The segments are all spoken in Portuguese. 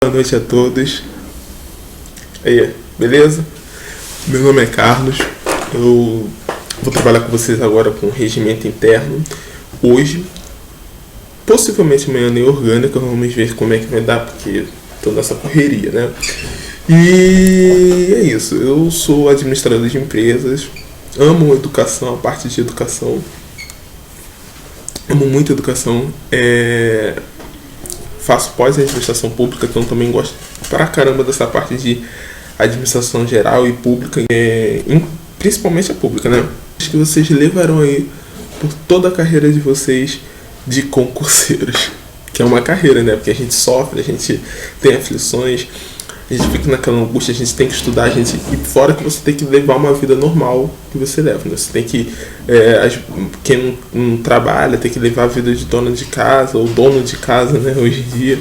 Boa noite a todos. Aí, beleza? Meu nome é Carlos. Eu vou trabalhar com vocês agora com regimento interno. Hoje, possivelmente amanhã nem orgânica, vamos ver como é que vai dar, porque estou nessa correria, né? E é isso. Eu sou administrador de empresas. Amo educação, a parte de educação. Amo muito educação. Faço pós-administração pública, então também gosto pra caramba dessa parte de administração geral e pública, principalmente a pública, né? Acho que vocês levarão aí por toda a carreira de vocês de concurseiros, que é uma carreira, né? Porque a gente sofre, a gente tem aflições, a gente fica naquela angústia, a gente tem que estudar, e fora que você tem que levar uma vida normal que você leva, né? Você tem que, quem não trabalha, tem que levar a vida de dona de casa, ou dono de casa, né, hoje em dia.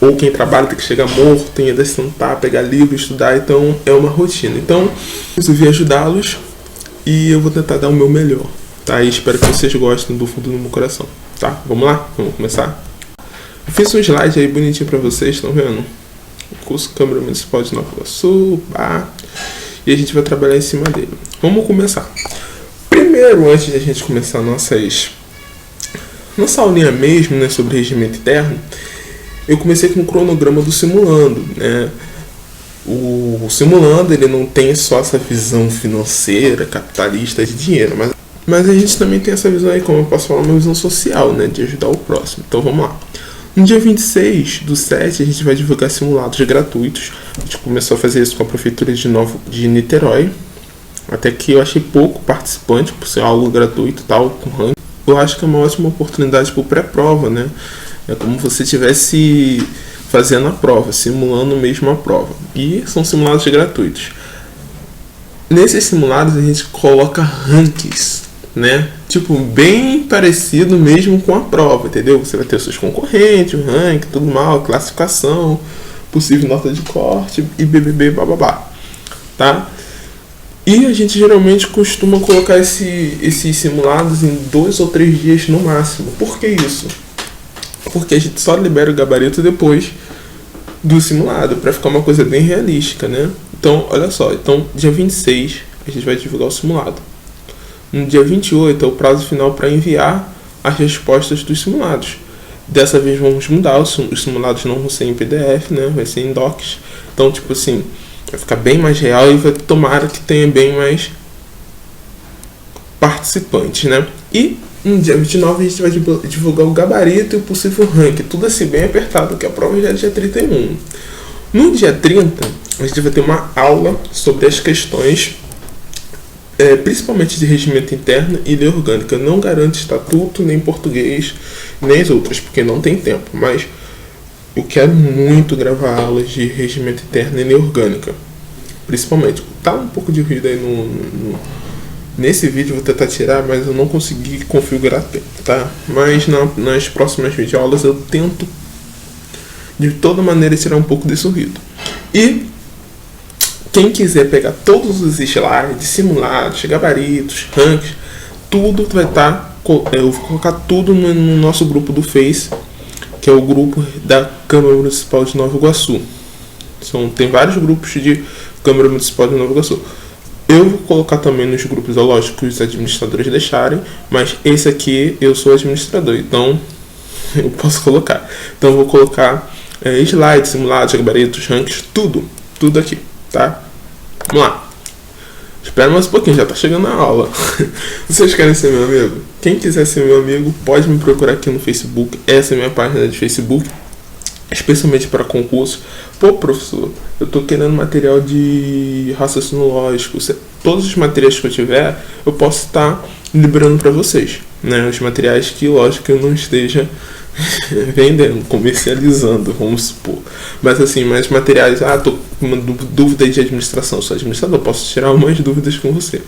Ou quem trabalha tem que chegar morto, tem que sentar, pegar livro, estudar, então é uma rotina. Então, resolvi ajudá-los e eu vou tentar dar o meu melhor, tá? E espero que vocês gostem do fundo do meu coração, tá? Vamos lá? Vamos começar? Eu fiz um slide aí bonitinho pra vocês, estão vendo? Curso Câmara Municipal de Nova Iguaçu, e a gente vai trabalhar em cima dele. Vamos começar. Primeiro, antes de a gente começar nossa aulinha mesmo, né, sobre regimento interno, eu comecei com o cronograma do simulando, né? O simulando, ele não tem só essa visão financeira, capitalista de dinheiro, mas a gente também tem essa visão aí, como eu posso falar, uma visão social, né, de ajudar o próximo. Então vamos lá. No dia 26/7, a gente vai divulgar simulados gratuitos. A gente começou a fazer isso com a Prefeitura de Niterói. Até que eu achei pouco participante, por ser algo gratuito e tal, com ranking. Eu acho que é uma ótima oportunidade para o pré-prova, né? É como se você estivesse fazendo a prova, simulando mesmo a prova. E são simulados gratuitos. Nesses simulados a gente coloca rankings, né? Tipo, bem parecido mesmo com a prova, entendeu? Você vai ter os seus concorrentes, o ranking, tudo mal, classificação, possível nota de corte e BBB, bababá, tá? E a gente geralmente costuma colocar esses simulados em 2 ou 3 dias no máximo. Por que isso? Porque a gente só libera o gabarito depois do simulado, para ficar uma coisa bem realística, né? Então, olha só, dia 26 a gente vai divulgar o simulado. No dia 28 é o prazo final para enviar as respostas dos simulados. Dessa vez vamos mudar, os simulados não vão ser em PDF, né? Vai ser em docs. Então, tipo assim, vai ficar bem mais real e vai tomara que tenha bem mais participantes, né? E no dia 29 a gente vai divulgar o gabarito e o possível ranking. Tudo assim bem apertado, que a prova já é dia 31. No dia 30, a gente vai ter uma aula sobre as questões principalmente de regimento interno e lei orgânica. Não garante estatuto, nem português, nem as outras, porque não tem tempo. Mas eu quero muito gravar aulas de regimento interno e lei orgânica. Principalmente. Tá um pouco de ruído aí nesse vídeo, eu vou tentar tirar, mas eu não consegui configurar tempo, tá? Mas nas próximas videoaulas eu tento de toda maneira tirar um pouco desse ruído. E quem quiser pegar todos os slides, simulados, gabaritos, rankings, tudo vai estar. Eu vou colocar tudo no nosso grupo do Face, que é o grupo da Câmara Municipal de Nova Iguaçu. Tem vários grupos de Câmara Municipal de Nova Iguaçu. Eu vou colocar também nos grupos, lógico, que os administradores deixarem, mas esse aqui eu sou administrador, então eu posso colocar. Então eu vou colocar slides, simulados, gabaritos, rankings, tudo aqui, tá? Vamos lá. Espera mais um pouquinho, já tá chegando a aula. Vocês querem ser meu amigo? Quem quiser ser meu amigo, pode me procurar aqui no Facebook. Essa é a minha página de Facebook, especialmente para concurso. Pô, professor, eu tô querendo material de raciocínio lógico. Todos os materiais que eu tiver, eu posso estar liberando para vocês, né? Os materiais que, lógico, eu não esteja vendendo, comercializando, vamos supor. Mas assim, mais materiais, tô com uma dúvida de administração, eu sou administrador, posso tirar umas dúvidas com você.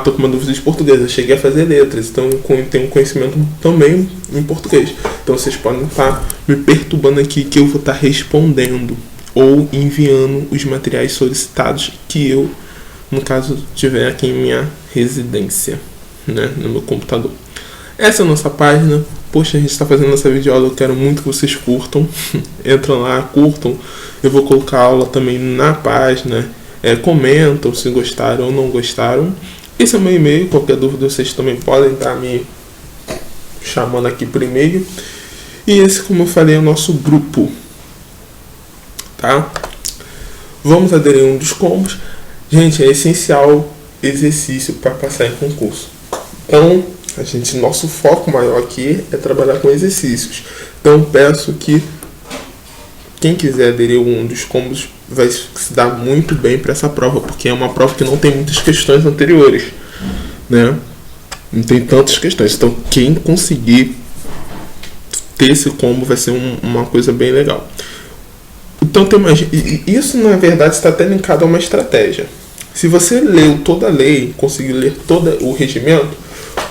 Tô com uma dúvida de português, eu cheguei a fazer letras, então tenho um conhecimento também em português. Então vocês podem estar me perturbando aqui que eu vou estar respondendo ou enviando os materiais solicitados que eu, no caso, tiver aqui em minha residência, né, no meu computador. Essa é a nossa página. poxa, a gente está fazendo essa videoaula, eu quero muito que vocês curtam. Entram lá, curtam. Eu vou colocar a aula também na página. Comentam se gostaram ou não gostaram. Esse é o meu e-mail, qualquer dúvida vocês também podem estar me chamando aqui por e-mail. E esse, como eu falei, é o nosso grupo, tá? Vamos aderir a um dos combos. Gente, é essencial exercício para passar em concurso. Então, nosso foco maior aqui é trabalhar com exercícios. Então, peço que quem quiser aderir a um dos combos vai se dar muito bem para essa prova, porque é uma prova que não tem muitas questões anteriores, né? Não tem tantas questões. Então, quem conseguir ter esse combo vai ser uma coisa bem legal. Então, isso na verdade está até linkado a uma estratégia. Se você leu toda a lei, conseguiu ler todo o regimento,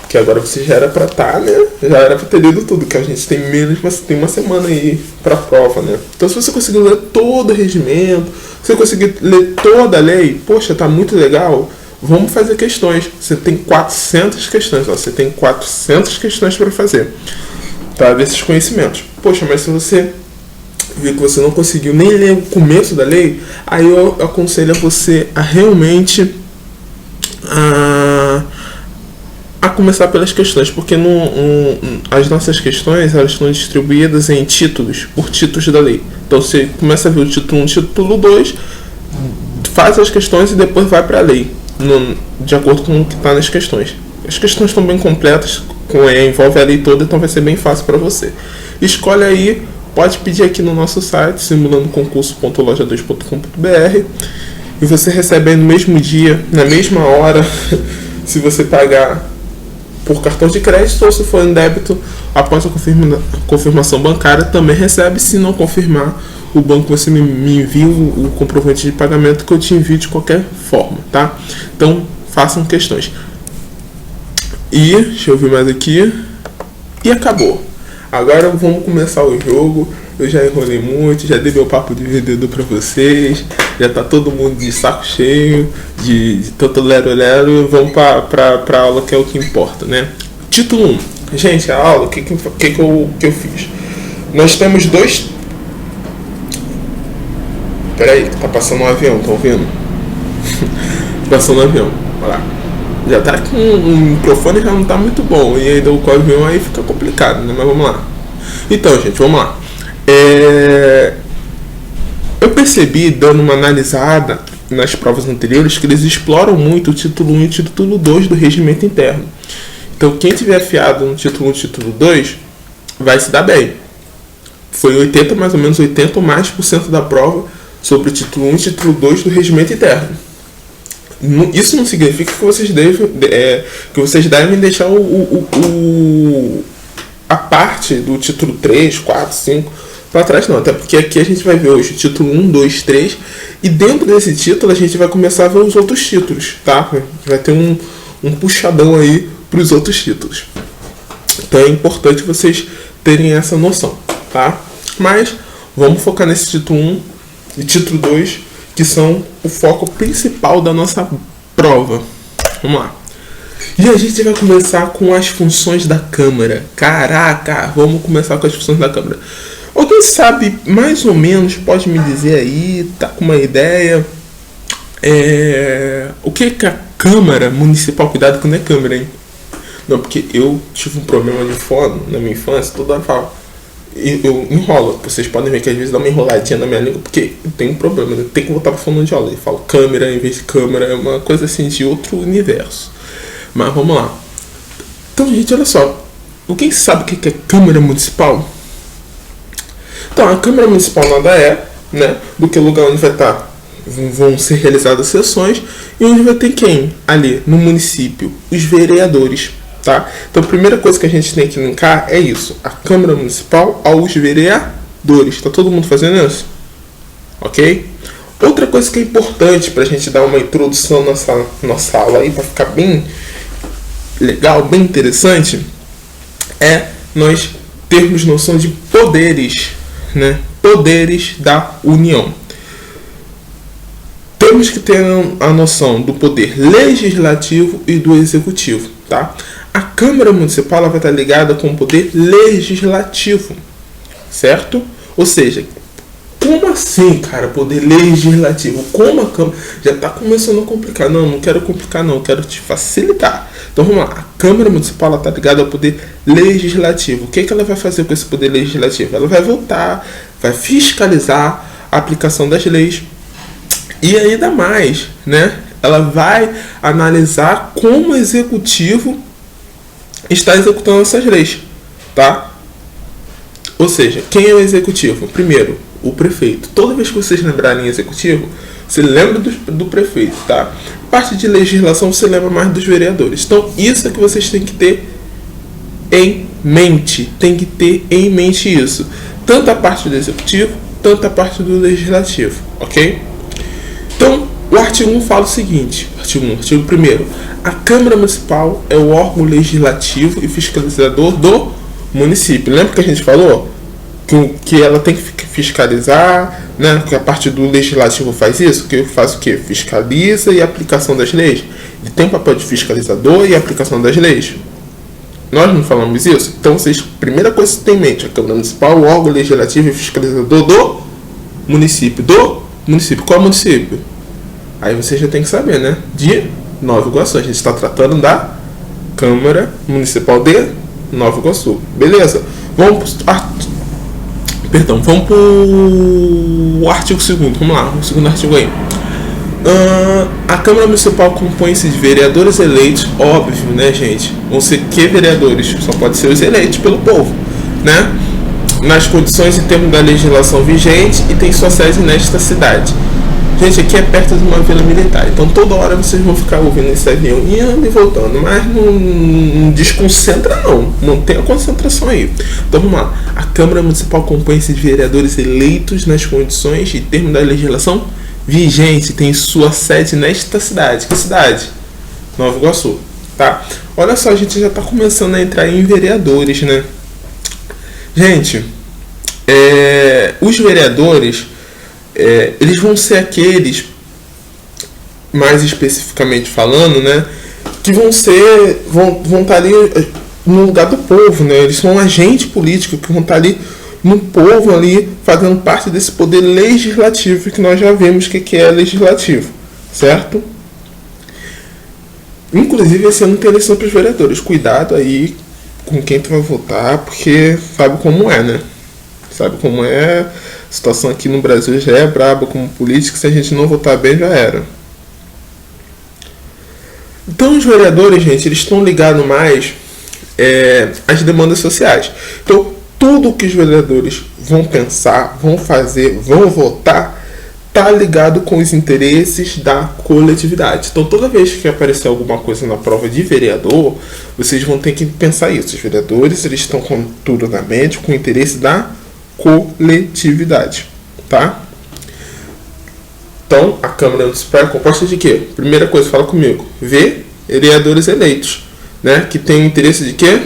que agora você já era para estar, né? Já era para ter lido tudo, que a gente tem menos, mas tem uma semana aí para a prova, né? Então, se você conseguiu ler todo o regimento, se você conseguir ler toda a lei, poxa, tá muito legal. Vamos fazer questões. Você tem 400 questões, ó, você tem 400 questões para fazer, tá? Desses conhecimentos. Poxa, mas se você viu que você não conseguiu nem ler o começo da lei, aí eu aconselho a você a realmente a começar pelas questões, porque as nossas questões elas estão distribuídas em títulos, por títulos da lei. Então você começa a ver o título 1, título 2, faz as questões e depois vai para a lei, de acordo com o que está nas questões. As questões estão bem completas, envolve a lei toda, então vai ser bem fácil para você. Escolhe aí, pode pedir aqui no nosso site, simulandoconcurso.loja2.com.br, e você recebe aí no mesmo dia, na mesma hora, se você pagar por cartão de crédito ou se for em débito, após a confirmação bancária, também recebe. Se não confirmar, o banco você me envia o comprovante de pagamento que eu te envio de qualquer forma, tá? Então, façam questões. E, deixa eu ver mais aqui. E acabou. Agora vamos começar o jogo. Eu já enrolei muito, já dei meu papo de vendedor pra vocês. Já tá todo mundo de saco cheio, de tanto lero-lero. Vamos pra aula, que é o que importa, né? Título 1. Gente, a aula, o que eu fiz? Nós temos dois... Peraí, tá passando um avião, tá ouvindo? Passando um avião, olha lá. Já tá com o microfone, já não tá muito bom. E ainda com o avião aí fica complicado, né? Mas vamos lá. Então, gente, vamos lá. Eu percebi, dando uma analisada nas provas anteriores, que eles exploram muito o título 1 e o título 2 do regimento interno. Então, quem tiver afiado no título 1 e título 2 vai se dar bem. Foi 80, mais ou menos 80 ou mais por cento da prova sobre o título 1 e título 2 do regimento interno. Isso não significa que vocês devem deixar a parte do título 3, 4, 5 para trás, não. Até porque aqui a gente vai ver hoje o título 1, 2, 3. E dentro desse título a gente vai começar a ver os outros títulos, tá? Vai ter um puxadão aí para os outros títulos. Então é importante vocês terem essa noção, tá? Mas vamos focar nesse título 1 e título 2, que são o foco principal da nossa prova. Vamos lá. E a gente vai começar com as funções da Câmara. Caraca, vamos começar com as funções da Câmara. Alguém sabe, mais ou menos, pode me dizer aí, tá com uma ideia, o que a Câmara Municipal, cuidado que não é Câmara, hein? Não, porque eu tive um problema de fono na minha infância, toda hora fala, eu enrolo, vocês podem ver que às vezes dá uma enroladinha na minha língua, porque eu tenho um problema, eu tenho que voltar para fonoaudiólogo, eu falo câmera em vez de câmera, é uma coisa assim de outro universo. Mas vamos lá. Então, gente, olha só, alguém sabe o que é Câmara Municipal? Então, a Câmara Municipal nada é, né, do que o lugar onde vão ser realizadas sessões e onde vai ter quem? Ali, no município, os vereadores, tá? Então, a primeira coisa que a gente tem que linkar é isso, a Câmara Municipal aos vereadores. Tá todo mundo fazendo isso? Ok? Outra coisa que é importante pra gente dar uma introdução nessa nossa aula aí, pra ficar bem legal, bem interessante, é nós termos noção de poderes, né? Poderes da União. Temos que ter a noção do poder legislativo e do executivo, tá? a Câmara Municipal ela vai estar ligada com o poder legislativo, certo? Ou seja, como assim, cara, poder legislativo? Como a Câmara... Já está começando a complicar. Não quero complicar não, quero te facilitar. Então vamos lá, a Câmara Municipal está ligada ao poder legislativo. O que ela vai fazer com esse poder legislativo? Ela vai votar, vai fiscalizar a aplicação das leis e ainda mais, né? Ela vai analisar como o executivo está executando essas leis, tá? Ou seja, quem é o executivo? Primeiro, o prefeito. Toda vez que vocês lembrarem executivo, você lembra do prefeito, tá? Parte de legislação você lembra mais dos vereadores. Então, isso é que vocês têm que ter em mente. Tem que ter em mente isso. Tanto a parte do executivo, tanto a parte do legislativo, ok? Então, o artigo 1 fala o seguinte. Artigo 1º. A Câmara Municipal é o órgão legislativo e fiscalizador do município. Lembra que a gente falou? Que ela tem que fiscalizar, né? Que a parte do legislativo faz isso, que faz o quê? Fiscaliza e a aplicação das leis. Ele tem o papel de fiscalizador e a aplicação das leis. Nós não falamos isso? Então, vocês, primeira coisa que tem em mente, a Câmara Municipal, o órgão legislativo e fiscalizador do município. Do município. Qual município? Aí você já tem que saber, né? De Nova Iguaçu. A gente está tratando da Câmara Municipal de Nova Iguaçu. Beleza? Vamos para o artigo 2º. Vamos lá, o segundo artigo aí. A Câmara Municipal compõe-se de vereadores eleitos, óbvio, né, gente? Vão ser que vereadores? Só pode ser os eleitos pelo povo, né? Nas condições e termos da legislação vigente e tem sua sede nesta cidade. Gente, aqui é perto de uma vila militar, então toda hora vocês vão ficar ouvindo esse avião indo e voltando, mas não desconcentra não, mantém a concentração aí. Então vamos lá, a Câmara Municipal compõe-se de vereadores eleitos nas condições e termos da legislação vigente, tem sua sede nesta cidade. Que cidade? Nova Iguaçu, tá? Olha só, a gente já está começando a entrar em vereadores, né? Gente, os vereadores... eles vão ser aqueles, mais especificamente falando, né, que vão estar ali no lugar do povo, né? Eles são um agente político que vão estar ali no povo, ali fazendo parte desse poder legislativo que nós já vimos que é legislativo, certo? Inclusive esse ano tem eleição para os vereadores. Cuidado aí com quem tu vai votar, porque sabe como é, né? Sabe como é? A situação aqui no Brasil já é braba como política, se a gente não votar bem já era. Então os vereadores, gente, eles estão ligados mais às demandas sociais. Então tudo que os vereadores vão pensar, vão fazer, vão votar, está ligado com os interesses da coletividade. Então toda vez que aparecer alguma coisa na prova de vereador, vocês vão ter que pensar isso. Os vereadores, eles estão com tudo na mente, com o interesse da coletividade, tá? Então, a Câmara Municipal é composta de quê? Primeira coisa, fala comigo. Vereadores eleitos, né? Que tem o interesse de quê?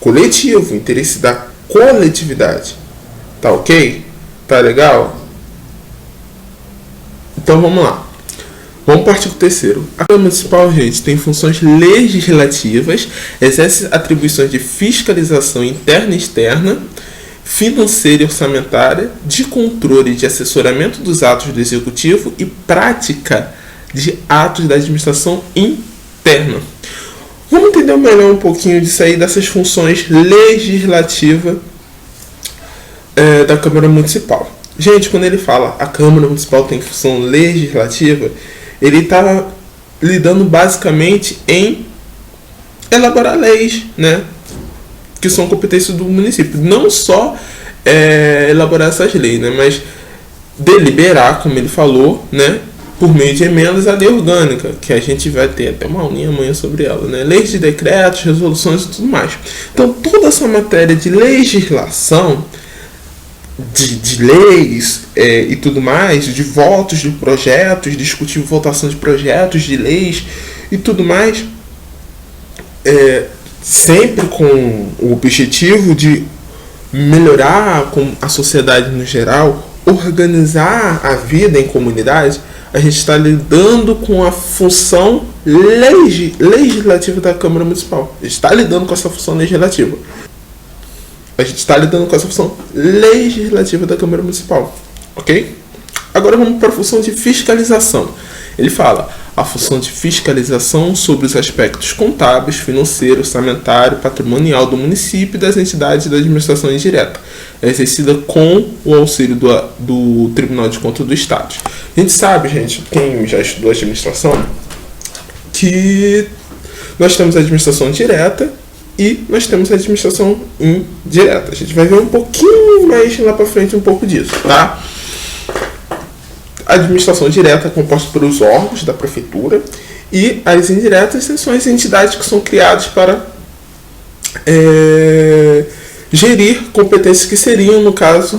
Coletivo, interesse da coletividade. Tá ok? Tá legal? Então, vamos lá. Vamos para o artigo 3º. A Câmara Municipal, gente, tem funções legislativas, exerce atribuições de fiscalização interna e externa, financeira e orçamentária, de controle e de assessoramento dos atos do Executivo e prática de atos da administração interna. Vamos entender melhor um pouquinho disso aí, dessas funções legislativas da Câmara Municipal. Gente, quando ele fala a Câmara Municipal tem função legislativa, ele está lidando basicamente em elaborar leis, né, que são competências do município. Não só elaborar essas leis, né, mas deliberar, como ele falou, né, por meio de emendas à lei orgânica, que a gente vai ter até uma aulinha amanhã sobre ela, né, leis de decretos, resoluções e tudo mais. Então, toda essa matéria de legislação, de leis e tudo mais, de votos de projetos, discutir votação de projetos de leis e tudo mais, sempre com o objetivo de melhorar com a sociedade no geral, organizar a vida em comunidade. A gente está lidando com a função legislativa da Câmara Municipal. A gente está lidando com essa função legislativa. A gente está lidando com essa função legislativa da Câmara Municipal. Ok? Agora vamos para a função de fiscalização. Ele fala a função de fiscalização sobre os aspectos contábeis, financeiro, orçamentário, patrimonial do município e das entidades da administração indireta, é exercida com o auxílio do Tribunal de Contas do Estado. A gente sabe, gente, quem já estudou administração, que nós temos a administração direta e nós temos a administração indireta. A gente vai ver um pouquinho mais lá para frente um pouco disso, tá? A administração direta é composta pelos órgãos da prefeitura e as indiretas são as entidades que são criadas para gerir competências que seriam, no caso,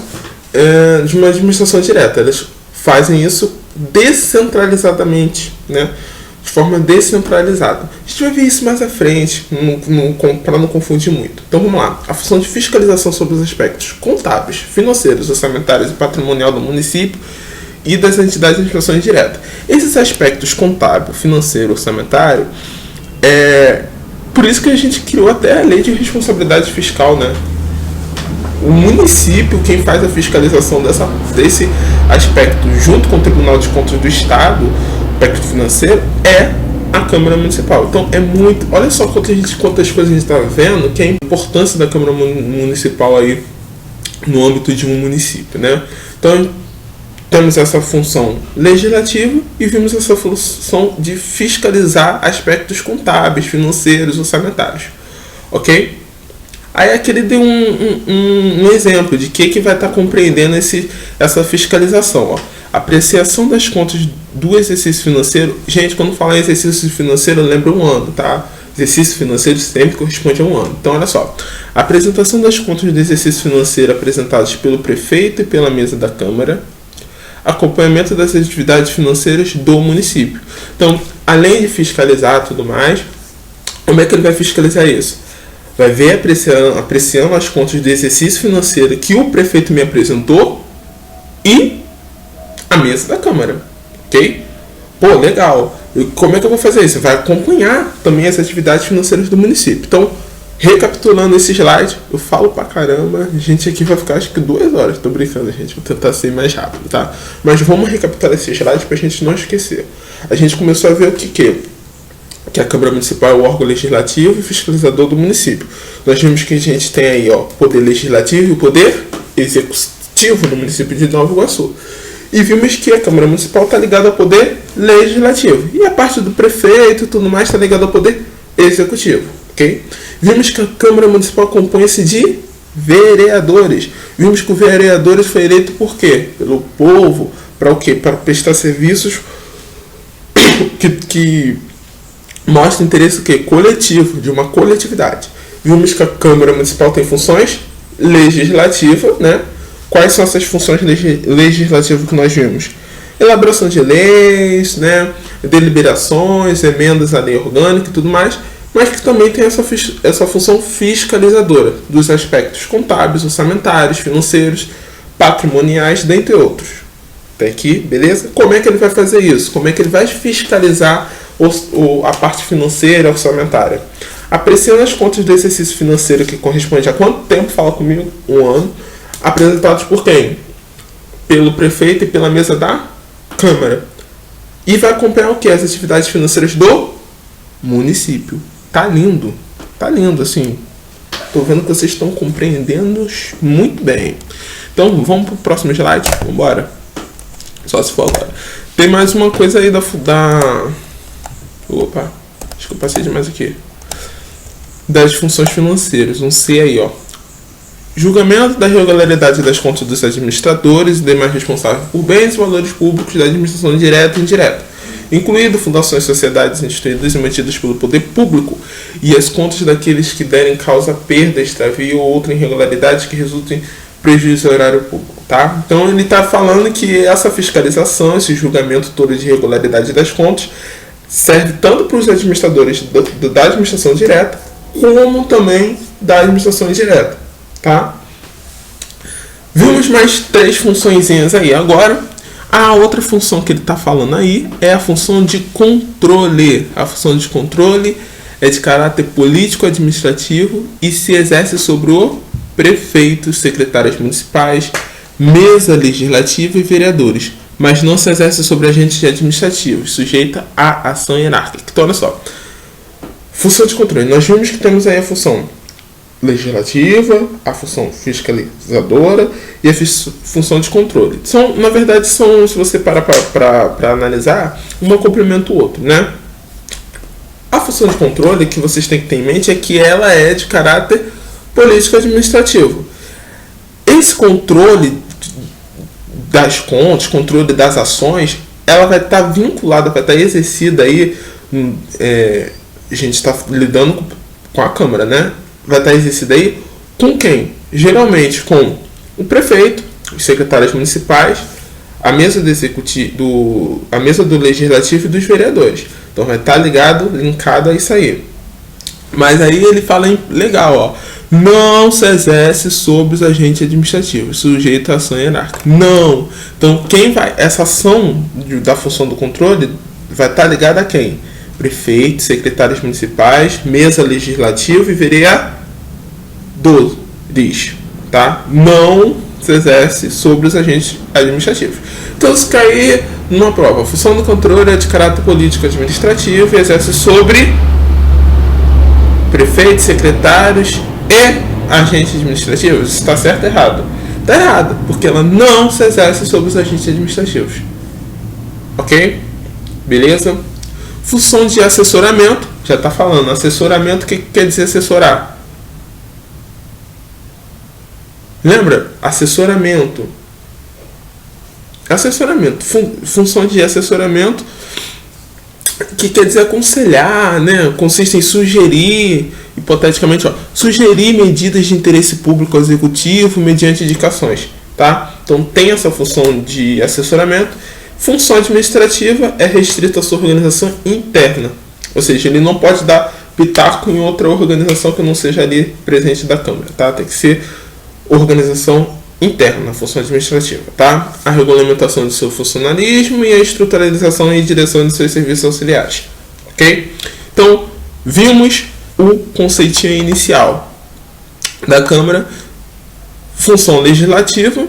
de uma administração direta. Elas fazem isso descentralizadamente, né? De forma descentralizada. A gente vai ver isso mais à frente, para não confundir muito. Então vamos lá. A função de fiscalização sobre os aspectos contábeis, financeiros, orçamentários e patrimonial do município e das entidades de administração indireta. Esses aspectos contábil, financeiro, orçamentário, por isso que a gente criou até a lei de responsabilidade fiscal, né? O município, quem faz a fiscalização desse aspecto junto com o Tribunal de Contas do Estado, aspecto financeiro, é a Câmara Municipal. Então é muito. Olha só quantas coisas a gente está vendo, que é a importância da Câmara Municipal aí no âmbito de um município, né? Então temos essa função legislativa e vimos essa função de fiscalizar aspectos contábeis, financeiros, orçamentários. Ok? Aí aqui ele deu um exemplo de que vai estar compreendendo essa fiscalização. Ó. Apreciação das contas do exercício financeiro. Gente, quando falar em exercício financeiro, lembra um ano, tá? Exercício financeiro sempre corresponde a um ano. Então, olha só. A apresentação das contas do exercício financeiro apresentadas pelo prefeito e pela mesa da Câmara. Acompanhamento das atividades financeiras do município. Então, além de fiscalizar tudo mais, como é que ele vai fiscalizar isso? Vai ver apreciando as contas do exercício financeiro que o prefeito me apresentou e a mesa da Câmara. Ok? Pô, legal. E como é que eu vou fazer isso? Vai acompanhar também as atividades financeiras do município. Então, recapitulando esse slide, eu falo pra caramba, a gente aqui vai ficar acho que 2 horas, tô brincando, gente, vou tentar ser mais rápido, tá? Mas vamos recapitular esse slide pra gente não esquecer. A gente começou a ver o que a Câmara Municipal é o órgão legislativo e fiscalizador do município. Nós vimos que a gente tem aí, ó, poder legislativo e o poder executivo no município de Nova Iguaçu. E vimos que a Câmara Municipal está ligada ao poder legislativo. E a parte do prefeito e tudo mais está ligada ao poder executivo. Okay? Vimos que a Câmara Municipal compõe-se de vereadores. Vimos que o vereadores foi eleito por quê? Pelo povo. Para o quê? Para prestar serviços que mostram interesse o quê? Coletivo, de uma coletividade. Vimos que a Câmara Municipal tem funções legislativas, né? Quais são essas funções legislativas que nós vimos? Elaboração de leis, né? Deliberações, emendas à lei orgânica e tudo mais, mas que também tem essa função fiscalizadora dos aspectos contábeis, orçamentários, financeiros, patrimoniais, dentre outros. Até aqui, beleza? Como é que ele vai fazer isso? Como é que ele vai fiscalizar a parte financeira, orçamentária? Apreciando as contas do exercício financeiro que corresponde a quanto tempo? Fala comigo, 1 ano. Apresentados por quem? Pelo prefeito e pela mesa da Câmara. E vai acompanhar o que? As atividades financeiras do município. Tá lindo, assim. Tô vendo que vocês estão compreendendo muito bem. Então, vamos pro próximo slide? Vambora. Só se for agora. Tem mais uma coisa aí da... Opa, acho que eu passei demais aqui. Das funções financeiras. Um C aí, ó. Julgamento da regularidade das contas dos administradores e demais responsáveis por bens e valores públicos da administração direta e indireta, incluindo fundações, sociedades instituídas e mantidas pelo poder público, e as contas daqueles que derem causa a perda, extravio ou outra irregularidade que resultem em prejuízo ao erário público. Tá? Então ele está falando que essa fiscalização, esse julgamento todo de regularidade das contas, serve tanto para os administradores da administração direta, como também da administração indireta. Tá? Vimos mais 3 funções aí agora. A outra função que ele está falando aí é a função de controle. A função de controle é de caráter político-administrativo e se exerce sobre o prefeito, secretários municipais, mesa legislativa e vereadores, mas não se exerce sobre agentes administrativos, sujeita à ação hierárquica. Então, olha só. Função de controle. Nós vimos que temos aí a função legislativa, a função fiscalizadora e a função de controle. Na verdade, se você parar para analisar, uma complementa o outro, né? A função de controle que vocês têm que ter em mente é que ela é de caráter político-administrativo. Esse controle das contas, controle das ações, ela vai estar vinculada, vai estar exercida aí, a gente está lidando com a Câmara, né? Vai estar exercida aí com quem? Geralmente com o prefeito, os secretários municipais, a mesa do executivo, a mesa do legislativo e dos vereadores. Então vai estar linkado a isso aí. Mas aí ele fala legal, ó. Não se exerce sobre os agentes administrativos, sujeito à ação hierárquica. Não. Então essa ação da função do controle vai estar ligada a quem? Prefeito, secretários municipais, mesa legislativa e vereadores, tá? Não se exerce sobre os agentes administrativos. Então, se cair numa prova, a função do controle é de caráter político administrativo e exerce sobre prefeitos, secretários e agentes administrativos. Está certo ou errado? Está errado, porque ela não se exerce sobre os agentes administrativos. Ok? Beleza? Função de assessoramento, já está falando. Assessoramento, o que quer dizer assessorar? Lembra? Assessoramento. Função de assessoramento, que quer dizer aconselhar, né? Consiste em sugerir, hipoteticamente, sugerir medidas de interesse público ao executivo mediante indicações, tá? Então tem essa função de assessoramento. Função administrativa é restrita à sua organização interna, ou seja, ele não pode dar pitaco em outra organização que não seja ali presente da Câmara, tá? Tem que ser organização interna, função administrativa, tá? A regulamentação do seu funcionalismo e a estruturalização e direção de seus serviços auxiliares, ok? Então, vimos o conceitinho inicial da Câmara: função legislativa,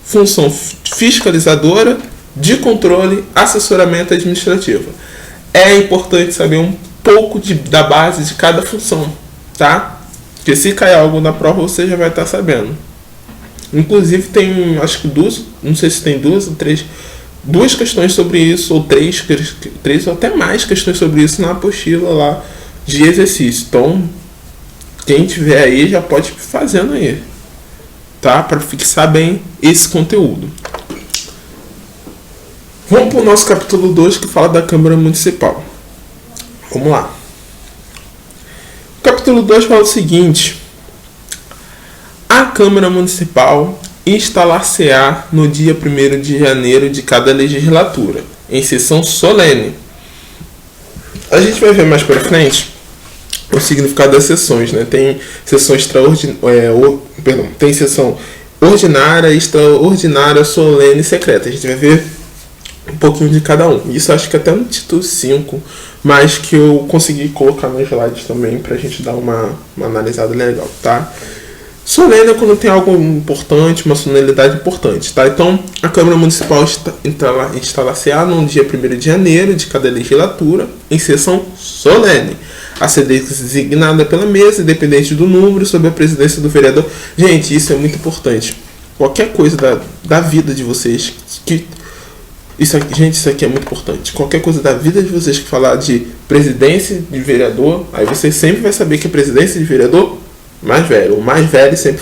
função fiscalizadora, de controle, assessoramento administrativo. É importante saber um pouco da base de cada função, tá? Porque se cair algo na prova, você já vai estar sabendo. Inclusive tem, acho que não sei se tem duas questões sobre isso, ou três ou até mais questões sobre isso na apostila lá de exercício. Então, quem tiver aí já pode ir fazendo aí, tá? Para fixar bem esse conteúdo. Vamos para o nosso capítulo 2, que fala da Câmara Municipal. Vamos lá. O capítulo 2 fala o seguinte: a Câmara Municipal instalar-se-á no dia 1º de janeiro de cada legislatura, em sessão solene. A gente vai ver mais para frente o significado das sessões, né? Tem sessão tem sessão ordinária, extraordinária, solene e secreta. A gente vai ver um pouquinho de cada um. Isso acho que até no título 5, mas que eu consegui colocar nos slides também pra gente dar uma analisada legal, tá? Solene é quando tem algo importante, uma solenidade importante, tá? Então, a Câmara Municipal instalar-se-á no dia 1º de janeiro de cada legislatura, em sessão solene, a ser designada pela mesa, independente do número, sob a presidência do vereador. Gente, isso é muito importante. Qualquer coisa da vida de vocês isso aqui é muito importante. Qualquer coisa da vida de vocês que falar de presidência de vereador, aí você sempre vai saber que a presidência de vereador mais velho. O mais velho sempre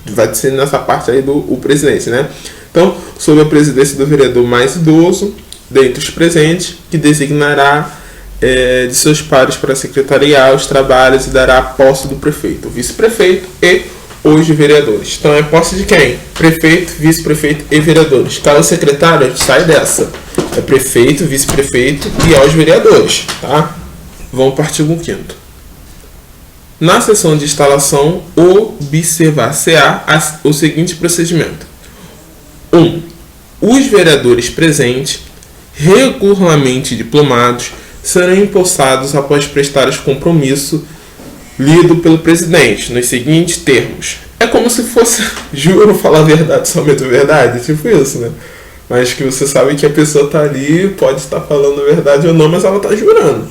vai ser nessa parte aí do presidente, né? Então, sob a presidência do vereador mais idoso, dentre os presentes, que designará de seus pares para secretariar os trabalhos e dará a posse do prefeito, o vice-prefeito e os vereadores. Então é posse de quem? Prefeito, vice-prefeito e vereadores. Cada secretário sai dessa. É prefeito, vice-prefeito e aos vereadores, tá? Vamos para o artigo 5º. Na sessão de instalação, observar-se-á o seguinte procedimento. 1. os vereadores presentes, regularmente diplomados, serão empossados após prestar os compromissos lido pelo presidente, nos seguintes termos. É como se fosse, juro falar a verdade, somente a verdade, tipo isso, né? Mas que você sabe que a pessoa tá ali, pode estar falando a verdade ou não, mas ela tá jurando.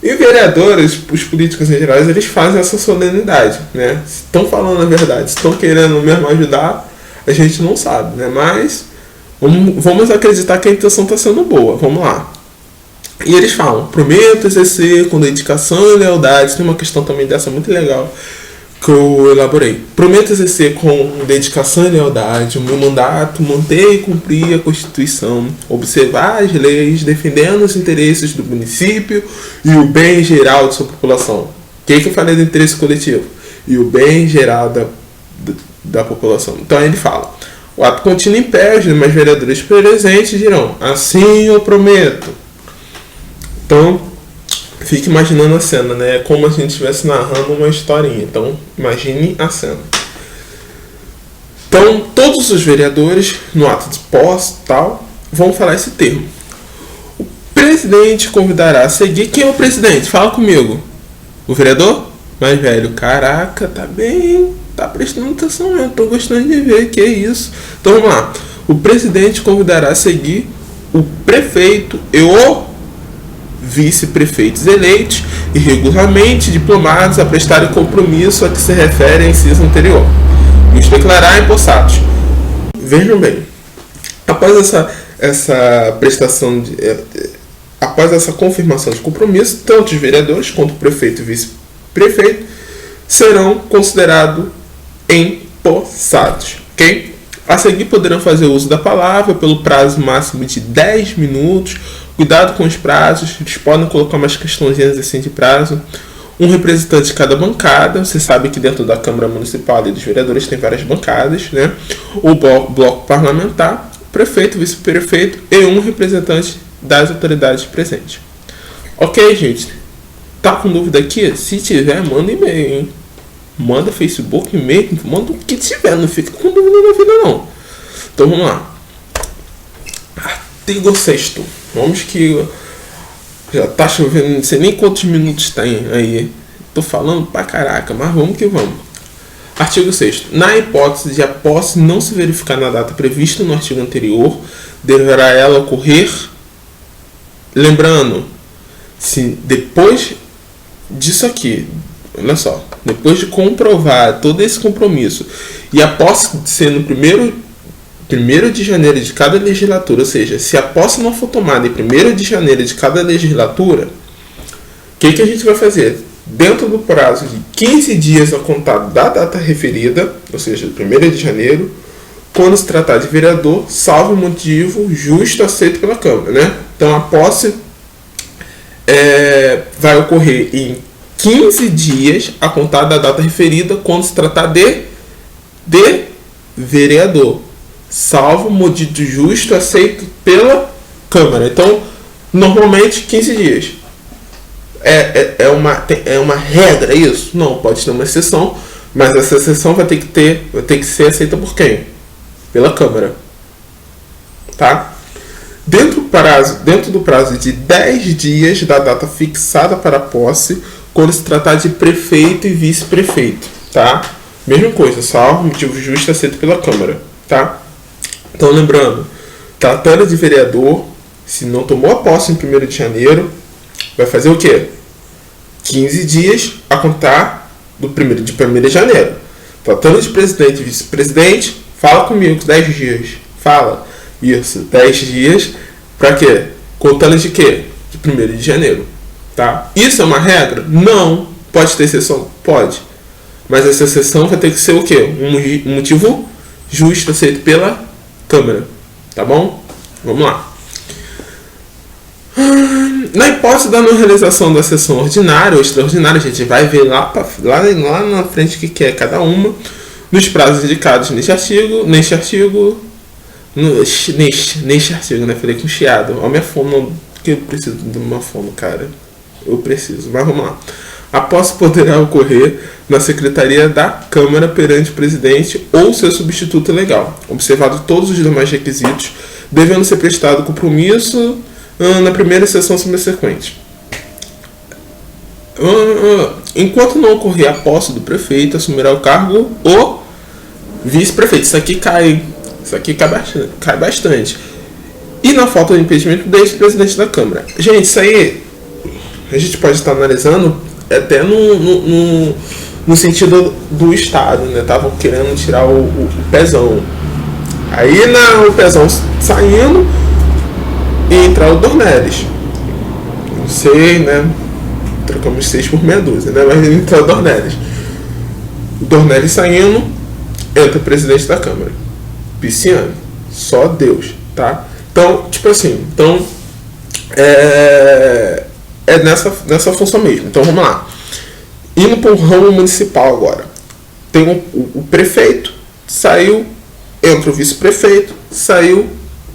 E vereadores, os políticos em geral, eles fazem essa solenidade, né? Se estão falando a verdade, se estão querendo mesmo ajudar, a gente não sabe, né? Mas vamos acreditar que a intenção está sendo boa, vamos lá. E eles falam, prometo exercer com dedicação e lealdade, tem uma questão também dessa muito legal, que eu elaborei. Prometo exercer com dedicação e lealdade o meu mandato, manter e cumprir a Constituição, observar as leis, defendendo os interesses do município e o bem geral de sua população. O que eu falei do interesse coletivo? E o bem geral da população. Então ele fala, o ato continua em pé, os demais vereadores presentes dirão, assim eu prometo. Então, fique imaginando a cena, né? É como se a gente estivesse narrando uma historinha. Então, imagine a cena. Então, todos os vereadores, no ato de posse tal, vão falar esse termo. O presidente convidará a seguir. Quem é o presidente? Fala comigo. O vereador? Mais velho. Caraca, tá bem. Tá prestando atenção, eu tô gostando de ver. Que é isso? Então, vamos lá. O presidente convidará a seguir o prefeito e o vice-prefeitos eleitos e regularmente diplomados a prestarem compromisso a que se refere a inciso anterior e os declarar empossados. Vejam bem, após essa prestação após essa confirmação de compromisso, tanto os vereadores quanto o prefeito e vice-prefeito serão considerados empossados, ok? A seguir poderão fazer uso da palavra pelo prazo máximo de 10 minutos. Cuidado com os prazos, eles podem colocar umas questõezinhas assim de prazo. Um representante de cada bancada. Você sabe que dentro da Câmara Municipal e dos vereadores tem várias bancadas, né? O bloco parlamentar, prefeito, vice-prefeito e um representante das autoridades presentes. Ok, gente? Tá com dúvida aqui? Se tiver, manda e-mail, hein? Manda Facebook, e-mail, manda o que tiver, não fica com dúvida na vida não. Então vamos lá. Artigo 6º. Vamos que já tá chovendo, não sei nem quantos minutos tem aí. Tô falando pra caraca, mas vamos que vamos. Artigo 6º. Na hipótese de a posse não se verificar na data prevista no artigo anterior, deverá ela ocorrer, lembrando, se depois disso aqui, olha só, depois de comprovar todo esse compromisso e a posse ser no primeiro de janeiro de cada legislatura, ou seja, se a posse não for tomada em 1º de janeiro de cada legislatura, o que a gente vai fazer? Dentro do prazo de 15 dias a contar da data referida, ou seja, 1º de janeiro, quando se tratar de vereador, salvo motivo justo aceito pela Câmara, né? Então a posse vai ocorrer em 15 dias a contar da data referida quando se tratar de vereador, salvo motivo justo aceito pela Câmara. Então, normalmente 15 dias. É uma regra isso? Não, pode ter uma exceção, mas essa exceção vai ter que ser aceita por quem? Pela Câmara. Tá? Dentro do prazo de 10 dias da data fixada para a posse, quando se tratar de prefeito e vice-prefeito, tá? Mesma coisa, salvo motivo justo aceito pela Câmara, tá? Então, lembrando, tratando de vereador, se não tomou a posse em 1º de janeiro, vai fazer o quê? 15 dias a contar de 1º de janeiro. Tratando de presidente e vice-presidente, fala comigo, 10 dias. Fala. Isso, 10 dias. Pra quê? Contando de quê? De 1º de janeiro. Tá? Isso é uma regra? Não. Pode ter exceção? Pode. Mas essa exceção vai ter que ser o quê? Um motivo justo aceito pela Câmara. Tá bom? Vamos lá. Na hipótese da não realização da sessão ordinária ou extraordinária, a gente vai ver lá na frente o que é cada uma, nos prazos indicados neste artigo, né? Falei com chiado. Olha minha fono, que eu preciso de uma fono, cara. Eu preciso, mas vamos lá. A posse poderá ocorrer na Secretaria da Câmara perante o presidente ou seu substituto legal, observado todos os demais requisitos, devendo ser prestado compromisso na primeira sessão subsequente. Enquanto não ocorrer a posse do prefeito, assumirá o cargo o vice-prefeito. Isso aqui cai bastante. E na falta de impedimento, deixa o presidente da Câmara. Gente, isso aí a gente pode estar analisando até no sentido do Estado, né? Estavam querendo tirar o Pezão. Aí o Pezão saindo e entrar o Dornelles. Não sei, né? Trocamos 6 por meia dúzia, né? Mas entrar o Dornelles. O Dornelles saindo, entra o presidente da Câmara. Pisciano. Só Deus, tá? Então, tipo assim, é nessa função mesmo. Então vamos lá. Indo para o ramo municipal agora. Tem o prefeito, saiu, entra o vice-prefeito, saiu,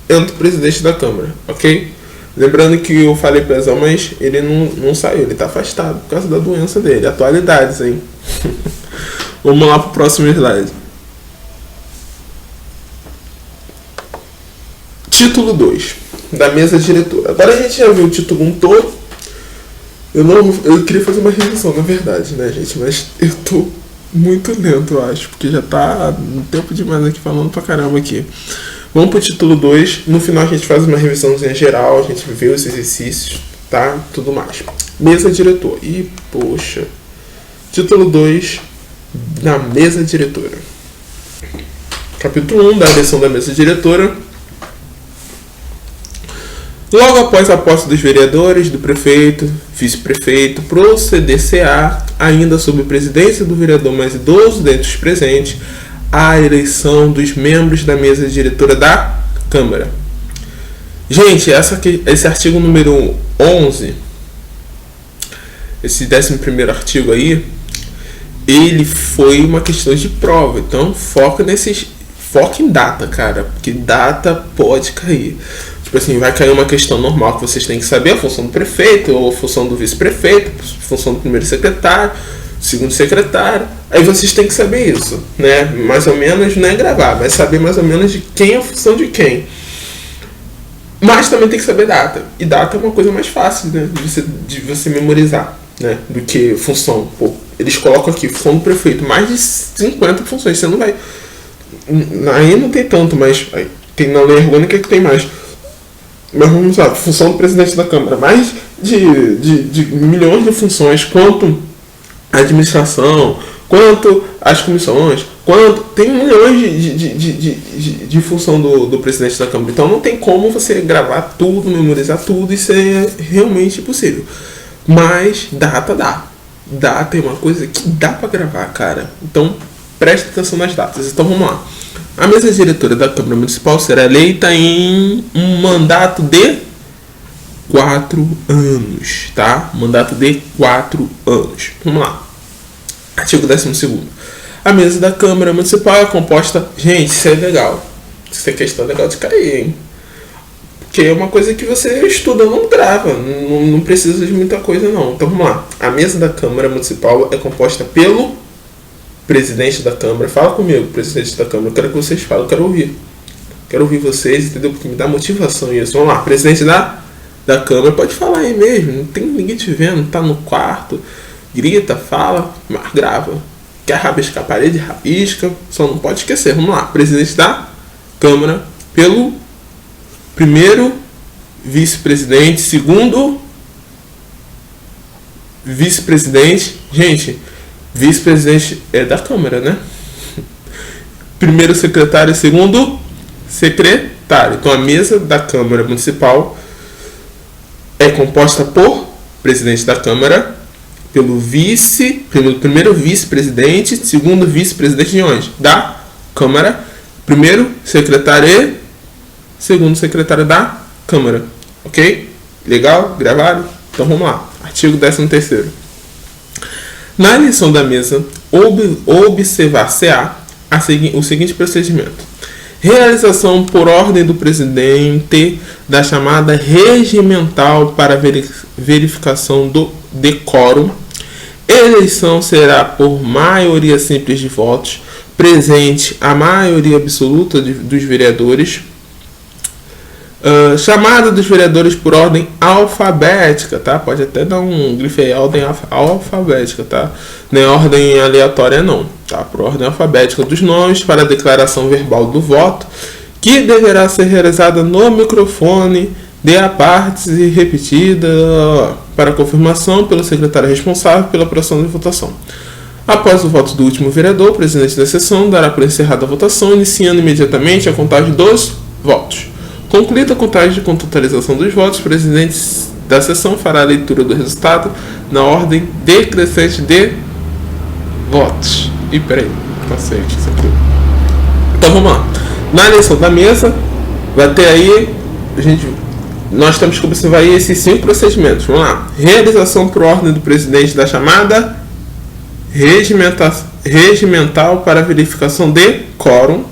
entra o presidente da Câmara, ok? Lembrando que eu falei Pezão, mas ele não saiu, ele está afastado por causa da doença dele. Atualidades, hein? Vamos lá para o próximo slide. Título 2 da mesa diretora. Agora a gente já viu o título 1 todo. Eu queria fazer uma revisão, na verdade, né, gente? Mas eu tô muito lento, eu acho, porque já tá no tempo demais aqui falando pra caramba aqui. Vamos pro título 2. No final a gente faz uma revisãozinha geral, a gente vê os exercícios, tá? Tudo mais. Mesa diretora. E, poxa. Título 2 da mesa diretora. Capítulo 1 da eleição da mesa diretora. Logo após a posse dos vereadores, do prefeito, vice-prefeito, proceder-se-á, ainda sob presidência do vereador mais idoso dentre os presentes, a eleição dos membros da mesa diretora da Câmara. Gente, esse artigo número 11, esse 11º artigo aí, ele foi uma questão de prova. Então foca em data, cara, porque data pode cair. Tipo assim, vai cair uma questão normal que vocês têm que saber, a função do prefeito, ou a função do vice-prefeito, a função do primeiro secretário, segundo secretário. Aí vocês têm que saber isso, né? Mais ou menos, não é gravar, mas saber mais ou menos de quem é a função de quem. Mas também tem que saber data. E data é uma coisa mais fácil, né, de você memorizar, né, do que função. Pô, eles colocam aqui, função do prefeito, mais de 50 funções. Você não vai... Aí não tem tanto, mas aí, tem na lei orgânica que tem mais. Mas vamos lá, função do presidente da Câmara, mais de milhões de funções, quanto a administração, quanto as comissões, quanto tem milhões de função do presidente da Câmara. Então não tem como você gravar tudo, memorizar tudo, isso é realmente impossível. Mas data dá. Data é uma coisa que dá pra gravar, cara. Então preste atenção nas datas. Então vamos lá. A mesa diretora da Câmara Municipal será eleita em um mandato de 4 anos, tá? Mandato de 4 anos. Vamos lá. Artigo 12º. A mesa da Câmara Municipal é composta... Gente, isso é legal. Isso é questão legal de cair, hein? Porque é uma coisa que você estuda, não grava. Não precisa de muita coisa, não. Então vamos lá. A mesa da Câmara Municipal é composta pelo presidente da Câmara. Fala comigo, presidente da Câmara. Eu quero que vocês falem, eu quero ouvir. Quero ouvir vocês, entendeu? Porque me dá motivação isso. Vamos lá, presidente da Câmara. Pode falar aí mesmo, não tem ninguém te vendo, tá no quarto. Grita, fala, mas grava. Quer rabiscar a parede, rabisca. Só não pode esquecer. Vamos lá, presidente da Câmara pelo primeiro vice-presidente, segundo vice-presidente. Gente, vice-presidente é da Câmara, né? Primeiro secretário e segundo secretário. Então a mesa da Câmara Municipal é composta por presidente da Câmara, pelo primeiro vice-presidente, segundo vice-presidente de onde? Da Câmara, primeiro secretário e segundo secretário da Câmara. Ok? Legal? Gravado? Então vamos lá. Artigo 13º. Na eleição da mesa, observar-se-á o seguinte procedimento. Realização por ordem do presidente da chamada regimental para verificação do decoro Eleição será por maioria simples de votos, presente a maioria absoluta dos vereadores. Chamada dos vereadores por ordem alfabética, tá? Pode até dar um grife aí, ordem alfabética, tá? Não é ordem aleatória não, tá? Por ordem alfabética dos nomes para a declaração verbal do voto, que deverá ser realizada no microfone de a partes e repetida para confirmação pelo secretário responsável pela apuração da votação. Após o voto do último vereador, o presidente da sessão dará por encerrada a votação, iniciando imediatamente a contagem dos votos. Concluída a contagem com totalização dos votos, o presidente da sessão fará a leitura do resultado na ordem decrescente de votos. E peraí, passei aqui isso aqui. Então vamos lá. Na eleição da mesa, vai ter aí, nós temos que observar aí esses 5 procedimentos. Vamos lá. Realização por ordem do presidente da chamada regimental para verificação de quórum.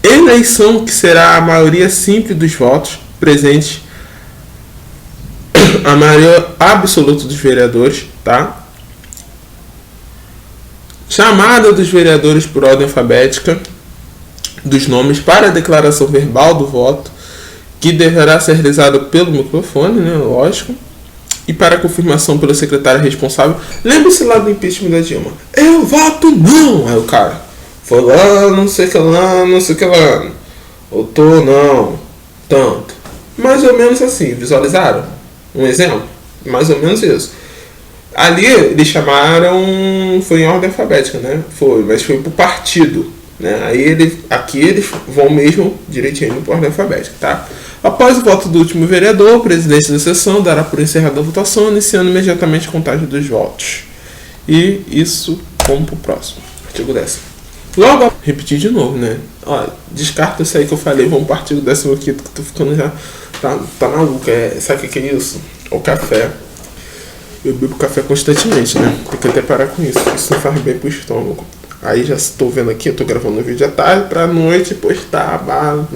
Eleição, que será a maioria simples dos votos, presente a maioria absoluta dos vereadores, tá? Chamada dos vereadores por ordem alfabética dos nomes para a declaração verbal do voto, que deverá ser realizada pelo microfone, né? Lógico. E para confirmação pelo secretário responsável. Lembre-se lá do impeachment da Dilma. Eu voto não! Aí o cara foi lá, não sei o que lá, não sei o que lá. Votou não. Tanto. Mais ou menos assim. Visualizaram? Um exemplo? Mais ou menos isso. Ali eles chamaram. Foi em ordem alfabética, né? Foi, mas foi pro partido. Né? Aí aqui eles vão mesmo direitinho por ordem alfabética, tá? Após o voto do último vereador, o presidente da sessão dará por encerrada a votação, iniciando imediatamente a contagem dos votos. E isso, vamos pro próximo. Artigo 10º. Logo, repetir de novo, né? Ó, descarta isso aí que eu falei, vamos pro artigo 15º, que eu tô ficando já... Tá maluco, sabe o que é isso? O café. Eu bebo café constantemente, né? Tem que até parar com isso, isso não faz bem pro estômago. Aí já estou vendo aqui, eu estou gravando um vídeo à tarde pra noite postar,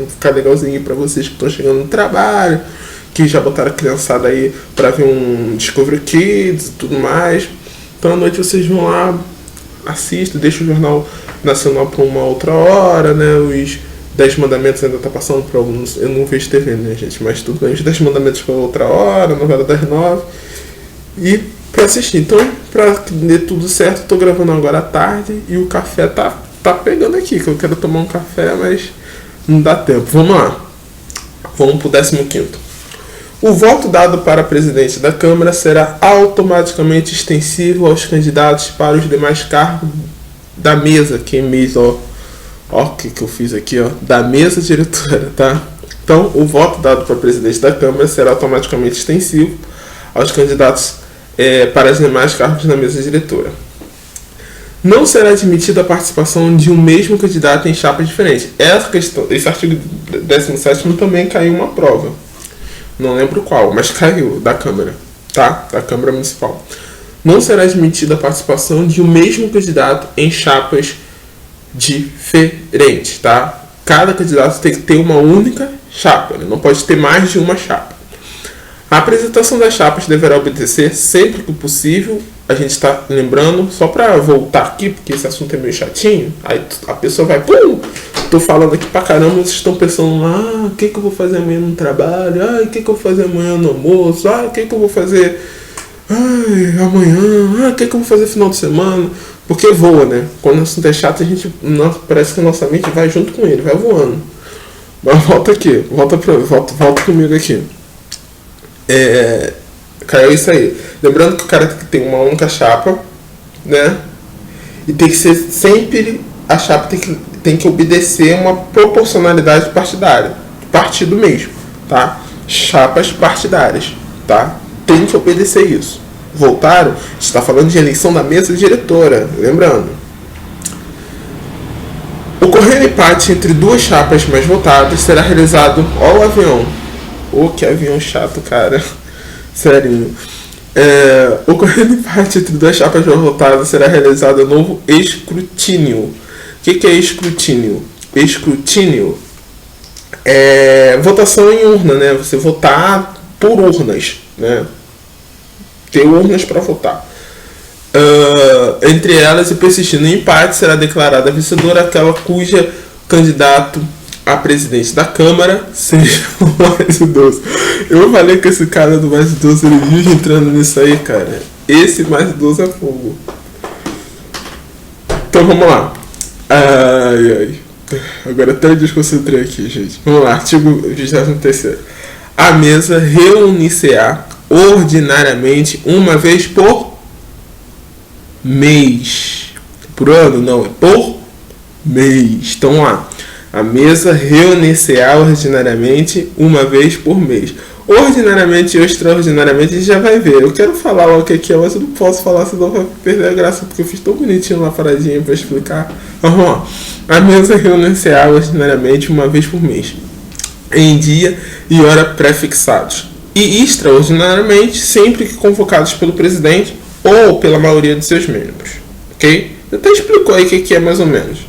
ficar legalzinho pra vocês que estão chegando no trabalho, que já botaram a criançada aí pra ver um Discovery Kids e tudo mais. Então à noite vocês vão lá, assistem, deixam o Jornal Nacional pra uma outra hora, né? Os 10 Mandamentos ainda tá passando pra alguns, eu não vejo TV, né, gente? Mas tudo bem, os 10 Mandamentos pra outra hora, novela das 9. E pra assistir. Então, pra dar tudo certo, tô gravando agora à tarde e o café tá pegando aqui, que eu quero tomar um café, mas não dá tempo. Vamos lá. Vamos pro 15º. O voto dado para presidente da Câmara será automaticamente extensivo aos candidatos para os demais cargos da mesa. Quem mês, ó o que eu fiz aqui, ó, da mesa diretora, tá? Então, o voto dado para presidente da Câmara será automaticamente extensivo aos candidatos para os demais cargos na mesa diretora. Não será admitida a participação de um mesmo candidato em chapas diferentes. Essa questão, esse artigo 17º também caiu uma prova. Não lembro qual, mas caiu da Câmara, tá? Da Câmara Municipal. Não será admitida a participação de um mesmo candidato em chapas diferentes, tá? Cada candidato tem que ter uma única chapa, né? Não pode ter mais de uma chapa. A apresentação das chapas deverá obedecer sempre que possível. A gente está lembrando, só para voltar aqui, porque esse assunto é meio chatinho. Aí a pessoa vai, pum, tô falando aqui pra caramba, vocês estão pensando lá, o que eu vou fazer amanhã no trabalho? O que eu vou fazer amanhã no almoço? O que eu vou fazer amanhã? O que eu vou fazer final de semana? Porque voa, né? Quando o assunto é chato, a gente, parece que a nossa mente vai junto com ele, vai voando. Mas volta aqui, volta comigo aqui. Caiu isso aí. Lembrando que o cara tem uma única chapa, né? E tem que ser sempre, a chapa tem que obedecer uma proporcionalidade partidária, partido mesmo, tá? Chapas partidárias, tá? Tem que obedecer isso. Voltaram? A gente está falando de eleição da mesa diretora, lembrando. Ocorrendo empate entre duas chapas mais votadas, será realizado o avião. Que avião chato, cara. Sério. Ocorrendo empate entre duas chapas mais votadas, será realizado novo escrutínio. O que é escrutínio? Escrutínio é votação em urna, né? Você votar por urnas, né? Ter urnas para votar. Entre elas, e persistindo no empate, será declarada vencedora aquela cuja candidato a presidente da Câmara seja o mais idoso. Eu falei que esse cara do mais idoso, ele vive entrando nisso aí, cara. Esse mais idoso é fogo. Então vamos lá. Agora até eu desconcentrei aqui, gente. Vamos lá, artigo 23º. A mesa reunir-se-á ordinariamente uma vez por mês. Por ano? Não, é por mês. Então lá. A mesa reunir-se-á ordinariamente uma vez por mês. Ordinariamente ou extraordinariamente a gente já vai ver. Eu quero falar o que é, mas eu não posso falar, senão vai perder a graça, porque eu fiz tão bonitinho lá paradinha para explicar. Vamos lá. A mesa reunir-se-á ordinariamente uma vez por mês, em dia e hora pré-fixados. E extraordinariamente, sempre que convocados pelo presidente ou pela maioria de seus membros. Ok? Até explicou aí o que é mais ou menos.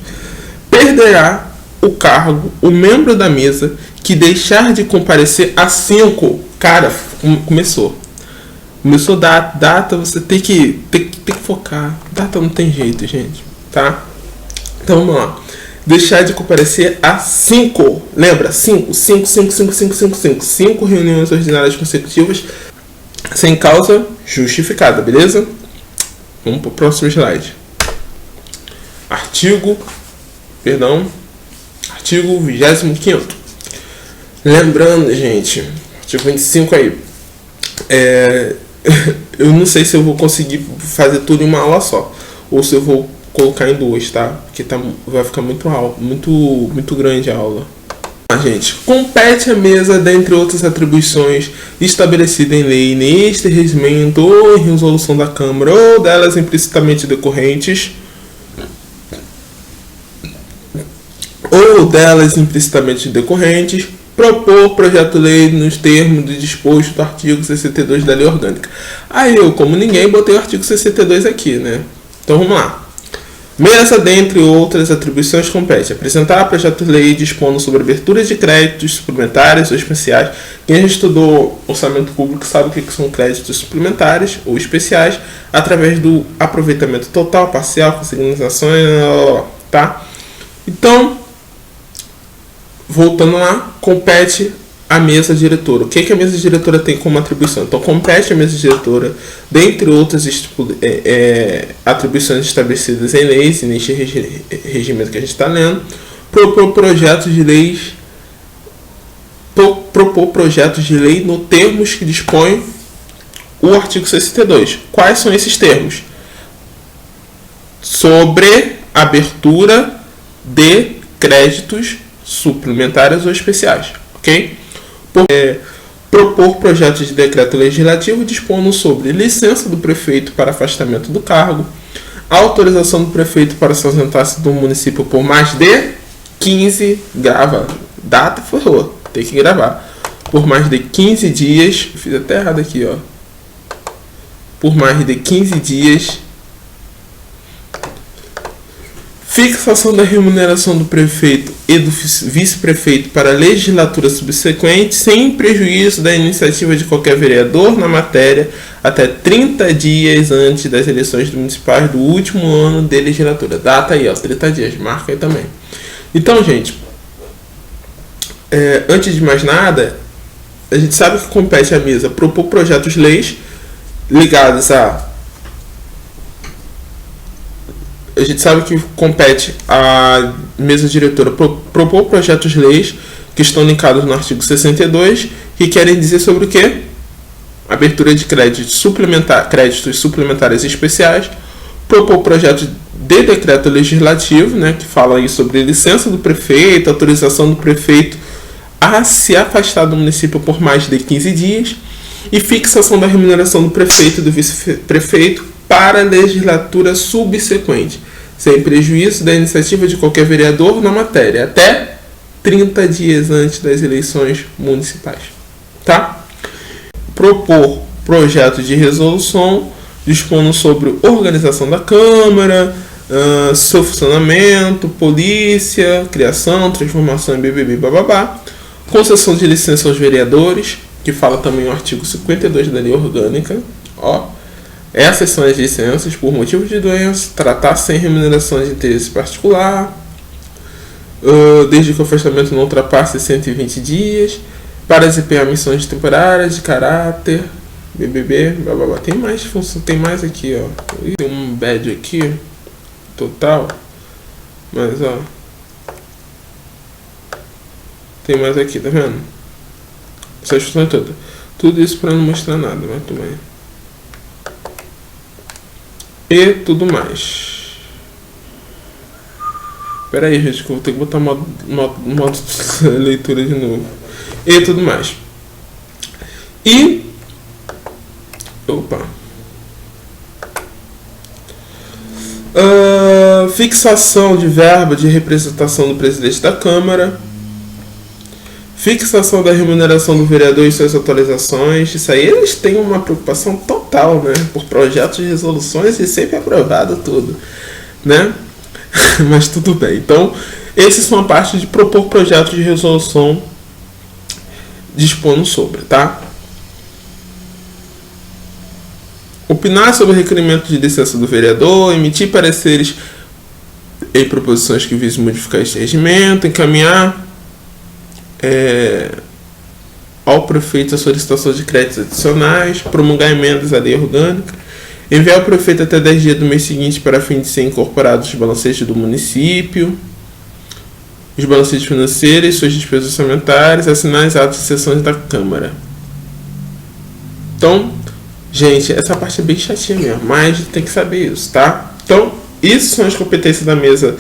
Perderá o cargo o membro da mesa que deixar de comparecer a 5. Cara, começou data, você tem que focar. Data não tem jeito, gente, tá? Então vamos lá. Deixar de comparecer a 5. Lembra? 5 reuniões ordinárias consecutivas sem causa justificada, beleza? Vamos para o próximo slide. Artigo 25º. Lembrando, gente, artigo 25 aí. Eu não sei se eu vou conseguir fazer tudo em uma aula só, ou se eu vou colocar em duas, tá? Porque vai ficar muito grande a aula. Gente, compete à mesa, dentre outras atribuições estabelecidas em lei, neste regimento ou em resolução da Câmara, ou delas implicitamente decorrentes, propor projeto de lei nos termos do disposto do artigo 62 da Lei Orgânica. Aí eu, como ninguém, botei o artigo 62 aqui, né? Então vamos lá. Mesa, dentre outras atribuições, compete apresentar projeto de lei dispondo sobre abertura de créditos suplementares ou especiais. Quem já estudou orçamento público sabe o que são créditos suplementares ou especiais, através do aproveitamento total, parcial, consignações, tá? Então, voltando lá, compete à mesa diretora. O que a mesa diretora tem como atribuição? Então, compete à mesa diretora, dentre outras atribuições estabelecidas em leis, e neste regimento que a gente está lendo, propor projetos de lei no termos que dispõe o artigo 62. Quais são esses termos? Sobre abertura de créditos suplementares ou especiais, ok? Propor projetos de decreto legislativo dispondo sobre licença do prefeito para afastamento do cargo, autorização do prefeito para se ausentar-se do município por mais de 15, grava, data ferrou, tem que gravar, por mais de 15 dias, fiz até errado aqui, ó, por mais de 15 dias, fixação da remuneração do prefeito e do vice-prefeito para a legislatura subsequente, sem prejuízo da iniciativa de qualquer vereador na matéria, até 30 dias antes das eleições municipais do último ano de legislatura. Data aí, ó, 30 dias, marca aí também. Então, gente, antes de mais nada, a gente sabe que compete à mesa propor projetos de leis ligados a... A gente sabe que compete à mesa diretora propor projetos de leis que estão linkados no artigo 62, que querem dizer sobre o quê? Abertura de créditos suplementares e especiais, propor projetos de decreto legislativo, né, que fala aí sobre licença do prefeito, autorização do prefeito a se afastar do município por mais de 15 dias, e fixação da remuneração do prefeito e do vice-prefeito para a legislatura subsequente, sem prejuízo da iniciativa de qualquer vereador na matéria, até 30 dias antes das eleições municipais. Tá? Propor projeto de resolução dispondo sobre organização da Câmara, seu funcionamento, polícia, criação, transformação em BBB, bababá, concessão de licença aos vereadores, que fala também o artigo 52 da Lei Orgânica, ó, Essas são as licenças por motivo de doença, tratar sem remuneração de interesse particular, desde que o afastamento não ultrapasse 120 dias, para desempenhar missões temporárias de caráter, BBB, blá blá blá. Tem mais função, tem mais aqui, ó. Tem um badge aqui, total, mas ó, tem mais aqui, tá vendo? Essas funções todas. Tudo isso para não mostrar nada, mas tudo bem. E tudo mais. Espera aí, gente, que eu vou ter que botar modo leitura de novo. E tudo mais. E... Opa. Fixação de verba de representação do presidente da Câmara. Fixação da remuneração do vereador e suas atualizações. Isso aí eles têm uma preocupação total, né? Por projetos de resoluções e sempre aprovado tudo, né? Mas tudo bem. Então, esses são a parte de propor projetos de resolução dispondo sobre, tá? Opinar sobre o requerimento de licença do vereador, emitir pareceres em proposições que visem modificar este regimento, encaminhar ao prefeito a solicitação de créditos adicionais, promulgar emendas à lei orgânica, enviar ao prefeito até 10 dias do mês seguinte para fim de ser incorporados os balancetes do município, os balancetes financeiros, suas despesas orçamentárias, assinar as atas de sessões da Câmara. Então, gente, essa parte é bem chatinha mesmo, mas tem que saber isso, tá? Então, isso são as competências da mesa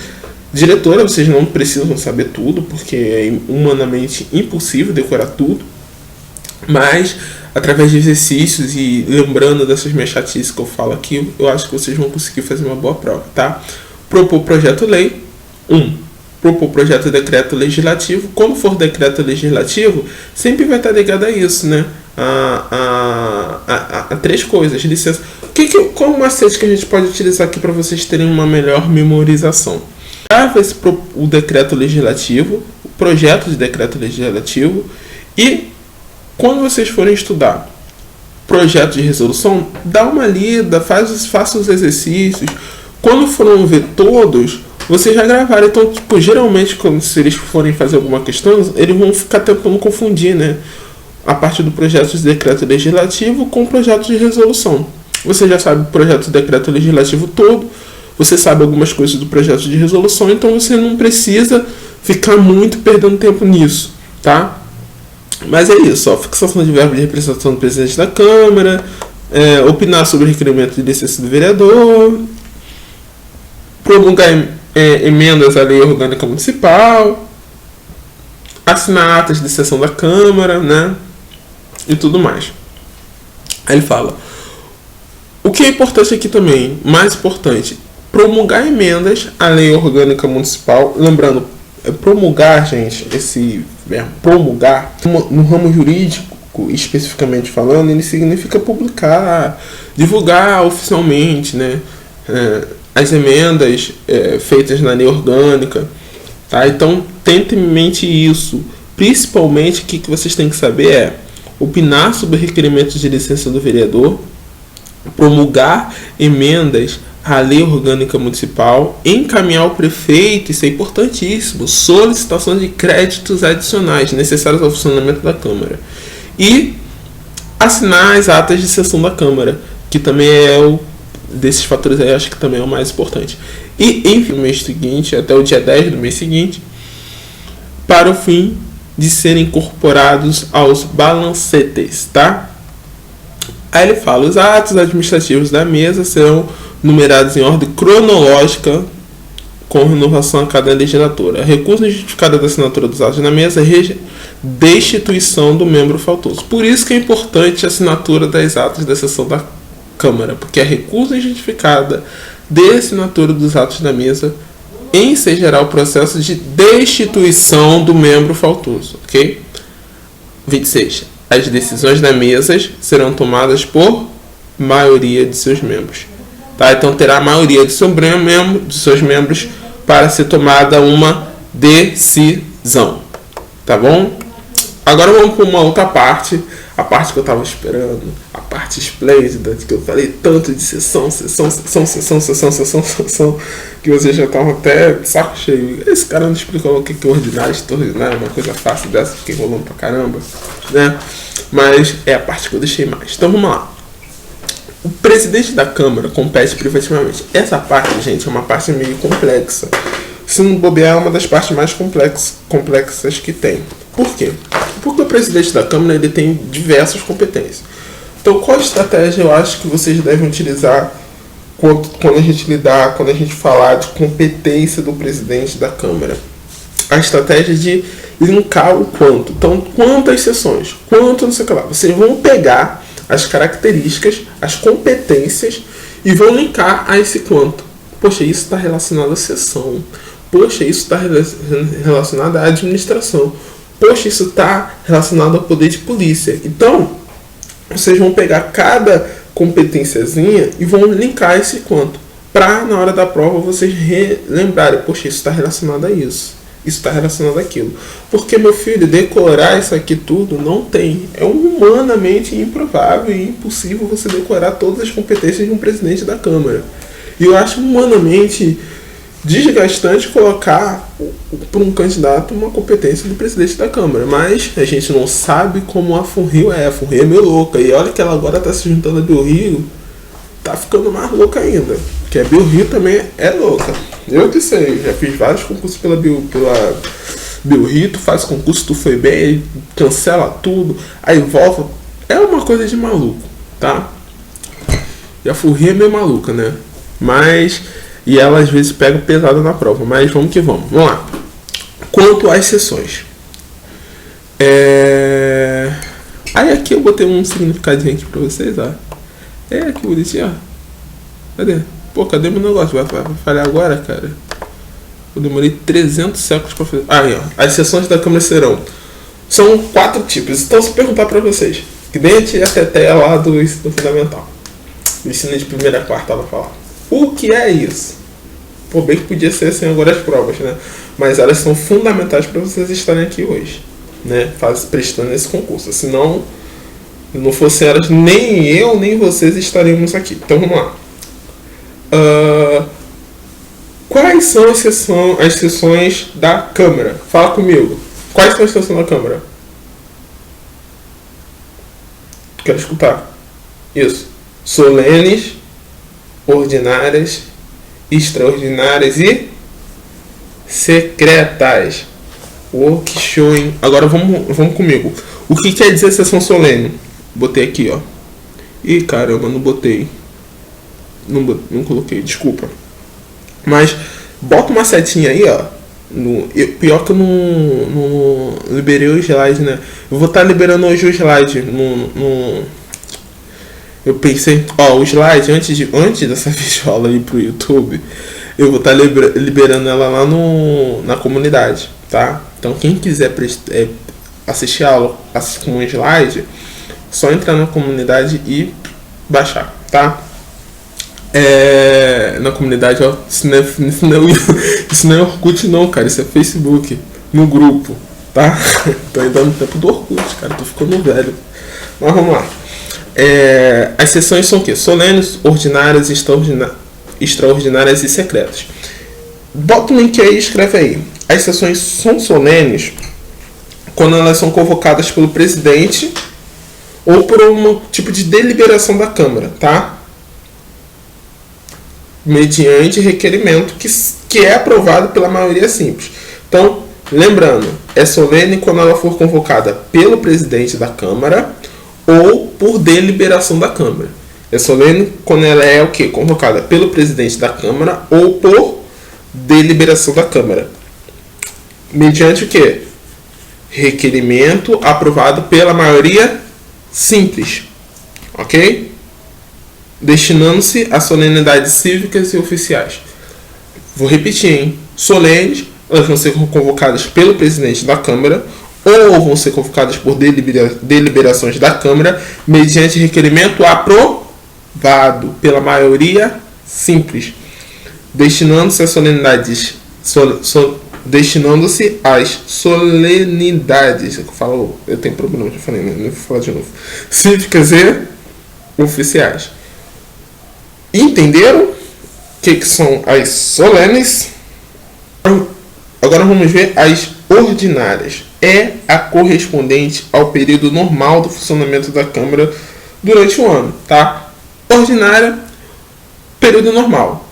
diretora. Vocês não precisam saber tudo, porque é humanamente impossível decorar tudo, mas através de exercícios e lembrando dessas minhas chatices que eu falo aqui, eu acho que vocês vão conseguir fazer uma boa prova, tá? Propor projeto-lei. Propor projeto de decreto legislativo. Quando for decreto legislativo, sempre vai estar ligado a isso, né? A três coisas. Licença. Qual o macete que a gente pode utilizar aqui para vocês terem uma melhor memorização? Grava o decreto legislativo, o projeto de decreto legislativo, e quando vocês forem estudar projeto de resolução, dá uma lida, faça os exercícios. Quando forem ver todos, vocês já gravaram. Então, tipo, geralmente, se eles forem fazer alguma questão, eles vão ficar tentando confundir, né? A parte do projeto de decreto legislativo com o projeto de resolução. Você já sabe o projeto de decreto legislativo todo, você sabe algumas coisas do projeto de resolução, então você não precisa ficar muito perdendo tempo nisso, tá? Mas é isso, ó, fixação de verba de representação do presidente da Câmara, opinar sobre o requerimento de licença do vereador, promulgar emendas à lei orgânica municipal, assinar atas de sessão da Câmara, né? E tudo mais. Aí ele fala, o que é importante aqui também, mais importante, promulgar emendas à lei orgânica municipal. Lembrando, promulgar, gente, esse verbo promulgar, no ramo jurídico, especificamente falando, ele significa publicar, divulgar oficialmente, né? As emendas feitas na lei orgânica, tá? Então, tente em mente isso. Principalmente, o que vocês têm que saber é opinar sobre requerimentos de licença do vereador, promulgar emendas à lei orgânica municipal, encaminhar ao prefeito, isso é importantíssimo, solicitação de créditos adicionais necessários ao funcionamento da Câmara, e assinar as atas de sessão da Câmara, que também é desses fatores aí, acho que também é o mais importante. E enfim, no mês seguinte, até o dia 10 do mês seguinte, para o fim de serem incorporados aos balancetes, tá? Aí ele fala, os atos administrativos da mesa serão numerados em ordem cronológica com renovação a cada legislatura. Recusa justificada da assinatura dos atos na mesa, destituição do membro faltoso. Por isso que é importante a assinatura das atas da sessão da Câmara, porque a recusa justificada de assinatura dos atos da mesa ensejará o processo de destituição do membro faltoso, ok? 26. As decisões da mesa serão tomadas por maioria de seus membros, tá? Então terá a maioria de seus membros para ser tomada uma decisão, tá bom? Agora vamos para uma outra parte, a parte que eu estava esperando, a parte esplêndida que eu falei tanto de sessão, que vocês já estavam até de saco cheio. Esse cara não explicou o que é ordinário, extraordinário, uma coisa fácil dessa, fiquei enrolando pra caramba, né? Mas é a parte que eu deixei mais. Então vamos lá. O presidente da Câmara compete privativamente. Essa parte, gente, é uma parte meio complexa. Se não bobear, é uma das partes mais complexas que tem. Por quê? Porque o presidente da Câmara ele tem diversas competências. Então, qual estratégia eu acho que vocês devem utilizar quando a gente falar de competência do presidente da Câmara? A estratégia de linkar o quanto. Então, quantas sessões, quanto não sei o que lá. Vocês vão pegar as características, as competências e vão linkar a esse quanto. Poxa, isso está relacionado à sessão. Poxa, isso está relacionado à administração. Poxa, isso está relacionado ao poder de polícia. Então, vocês vão pegar cada competênciazinha e vão linkar esse quanto. Para, na hora da prova, vocês relembrarem. Poxa, isso está relacionado a isso. Isso está relacionado àquilo. Porque, meu filho, decorar isso aqui tudo não tem. É humanamente improvável e impossível você decorar todas as competências de um presidente da Câmara. E eu acho humanamente desgastante colocar para um candidato uma competência do presidente da Câmara. Mas a gente não sabe como a FUNRIO é. A FUNRIO é meio louca. E olha que ela agora está se juntando a BioRio. Tá ficando mais louca ainda. Porque a BioRio também é louca. Eu que sei. Já fiz vários concursos pela BioRio. Tu faz concurso, tu foi bem, cancela tudo. Aí volta. É uma coisa de maluco, tá? E a FUNRIO é meio maluca, né? Mas... E ela às vezes pega pesado na prova. Mas vamos que vamos. Vamos lá. Quanto às sessões. Aí aqui eu botei um significadinho aqui pra vocês, ó. Que bonitinho, ó. Cadê? Pô, cadê meu negócio? Vai falhar agora, cara? Eu demorei 300 séculos pra fazer. Aí, ó. As sessões da Câmara são 4 tipos. Então, se perguntar pra vocês, que nem a tia Teté lá do ensino fundamental. Ensino de primeira a quarta, ela fala. O que é isso? Pô, bem que podia ser assim agora as provas, né? Mas elas são fundamentais para vocês estarem aqui hoje, né? Prestando esse concurso. Senão, se não fossem elas, nem eu, nem vocês estaríamos aqui. Então, vamos lá. Quais são as sessões da Câmara? Fala comigo. Quais são as sessões da Câmara? Quero escutar. Isso. Solenes, ordinárias, extraordinárias e secretas. Que show, hein? Agora vamos comigo. O que quer dizer sessão solene? Botei aqui, ó. Ih, caramba, não botei. Não coloquei, desculpa. Mas bota uma setinha aí, ó. Pior que eu não liberei o slide, né? Eu vou estar liberando hoje o slide Eu pensei, o slide, antes dessa videoaula aí pro YouTube, eu vou estar liberando ela lá na comunidade, tá? Então quem quiser assistir a aula com um slide, só entrar na comunidade e baixar, tá? Na comunidade, ó, isso não é Orkut não, cara, isso é Facebook, no grupo, tá? Tô ainda no tempo do Orkut, cara, tô ficando velho. Mas vamos lá. As sessões são o quê? Solenes, ordinárias, extraordinárias e secretas. Bota o link aí e escreve aí. As sessões são solenes quando elas são convocadas pelo presidente ou por um tipo de deliberação da Câmara, tá? Mediante requerimento que é aprovado pela maioria simples. Então, lembrando, é solene quando ela for convocada pelo presidente da Câmara ou por deliberação da Câmara. É solene quando ela é o quê? Convocada pelo presidente da Câmara ou por deliberação da Câmara. Mediante o quê? Requerimento aprovado pela maioria simples. Ok? Destinando-se a solenidades cívicas e oficiais. Vou repetir, hein? Solenes, elas vão ser convocadas pelo presidente da Câmara ou vão ser convocadas por deliberações da Câmara mediante requerimento aprovado pela maioria simples, destinando-se às solenidades eu tenho problema, já falei, não vou falar de novo, cívicas e oficiais. Entenderam o que são as solenes? Agora vamos ver as ordinárias. É a correspondente ao período normal do funcionamento da Câmara durante o ano, tá? Ordinária, período normal.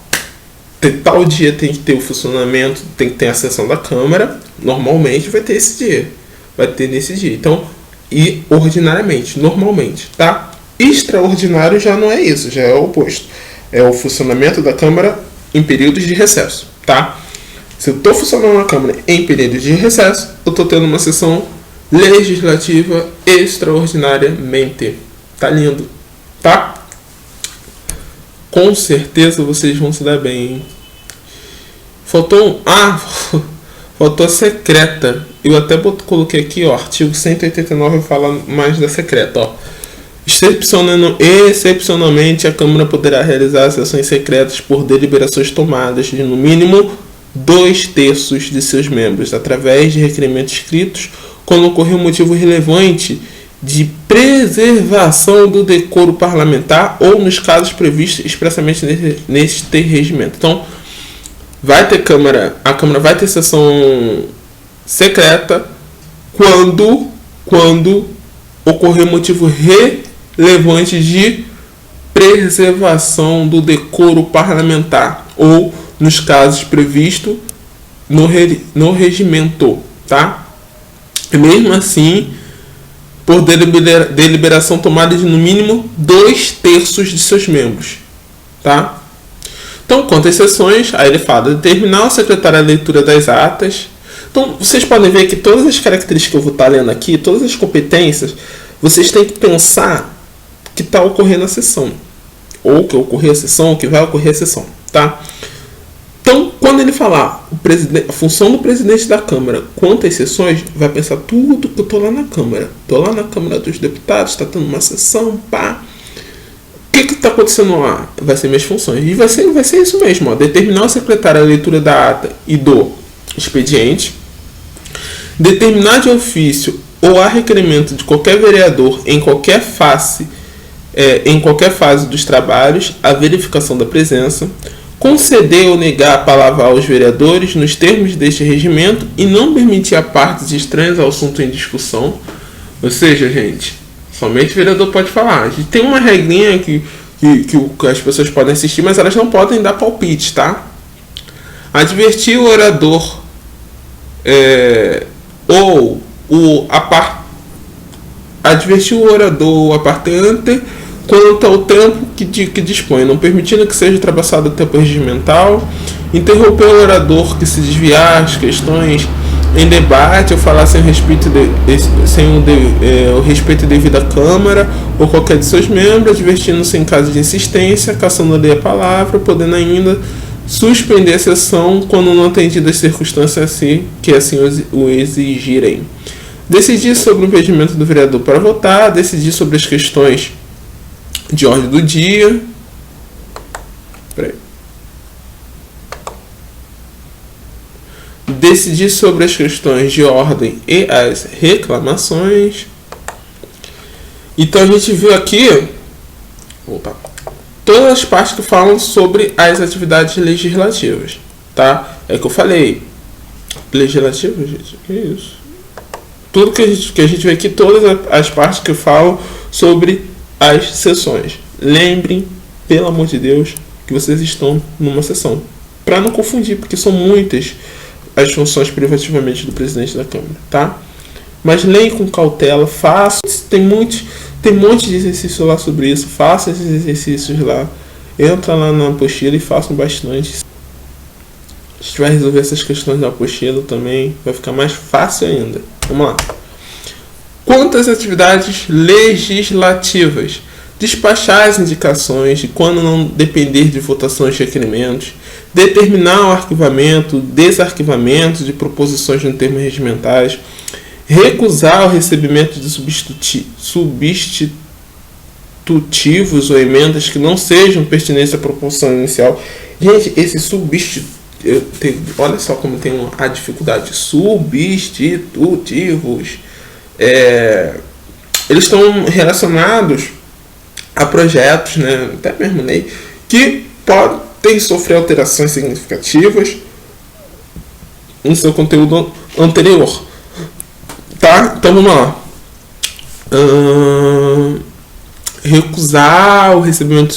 Tal dia tem que ter o funcionamento, tem que ter a sessão da Câmara. Normalmente vai ter esse dia. Vai ter nesse dia. Então, e ordinariamente, normalmente, tá? Extraordinário já não é isso, já é o oposto. É o funcionamento da Câmara em períodos de recesso, tá? Se eu estou funcionando na Câmara em períodos de recesso, eu estou tendo uma sessão legislativa extraordinariamente. Tá lindo, tá? Com certeza vocês vão se dar bem, hein? Faltou faltou a secreta. Eu até coloquei aqui, ó, artigo 189 fala mais da secreta, ó. Excepcionalmente, a Câmara poderá realizar sessões secretas por deliberações tomadas de, no mínimo, 2/3 de seus membros, através de requerimentos escritos, quando ocorrer um motivo relevante de preservação do decoro parlamentar ou nos casos previstos expressamente neste regimento. Então, a Câmara vai ter sessão secreta quando ocorrer motivo relevante de preservação do decoro parlamentar ou nos casos previstos no regimento, tá? E mesmo assim, por deliberação tomada de no mínimo 2/3 de seus membros, tá? Então, quanto às sessões, aí ele fala: determinar o secretário a leitura das atas. Então, vocês podem ver que todas as características que eu vou estar lendo aqui, todas as competências, vocês têm que pensar que está ocorrendo a sessão, ou que ocorreu a sessão, ou que vai ocorrer a sessão, tá? Então, quando ele falar a função do presidente da Câmara quanto às sessões, vai pensar tudo que eu estou lá na Câmara. Estou lá na Câmara dos Deputados, está tendo uma sessão, pá. O que está acontecendo lá? Vai ser minhas funções. E vai ser isso mesmo, ó. Determinar o secretário a leitura da ata e do expediente. Determinar de ofício ou a requerimento de qualquer vereador em qualquer fase dos trabalhos a verificação da presença. Conceder ou negar a palavra aos vereadores nos termos deste regimento e não permitir a partes estranhas ao assunto em discussão. Ou seja, gente, somente o vereador pode falar. A gente tem uma regrinha que as pessoas podem assistir, mas elas não podem dar palpite, tá? Advertir o orador advertir o orador ou a partante quanto ao tempo que dispõe, não permitindo que seja ultrapassado o tempo regimental, interromper o orador que se desviar as questões em debate ou falar sem o respeito devido à Câmara ou qualquer de seus membros, advertindo-se em caso de insistência, cassando-lhe a palavra, podendo ainda suspender a sessão quando não atendidas as circunstâncias que assim o exigirem. Decidir sobre o impedimento do vereador para votar, decidir sobre as questões de ordem do dia. Decidir sobre as questões de ordem e as reclamações. Então a gente viu aqui todas as partes que falam sobre as atividades legislativas, tá? É que eu falei. Legislativa, gente? Que isso? Tudo que a gente vê aqui, todas as partes que falam sobre as sessões. Lembrem, pelo amor de Deus, que vocês estão numa sessão. Para não confundir, porque são muitas as funções privativamente do presidente da Câmara, tá? Mas leem com cautela, façam. Tem um monte de exercício lá sobre isso. Façam esses exercícios lá. Entra lá na apostila e façam bastante. A gente vai resolver essas questões da apostila também. Vai ficar mais fácil ainda. Vamos lá. Quanto às atividades legislativas, despachar as indicações e, quando não depender de votações de requerimentos, determinar o arquivamento, desarquivamento de proposições no termos regimentais, recusar o recebimento de substitutivos ou emendas que não sejam pertinentes à proposição inicial. Gente, esse olha só como tem a dificuldade. Substitutivos. Eles estão relacionados a projetos, né, até mesmo lei, que podem sofrer alterações significativas no seu conteúdo anterior. Tá? Então vamos lá. Recusar o recebimento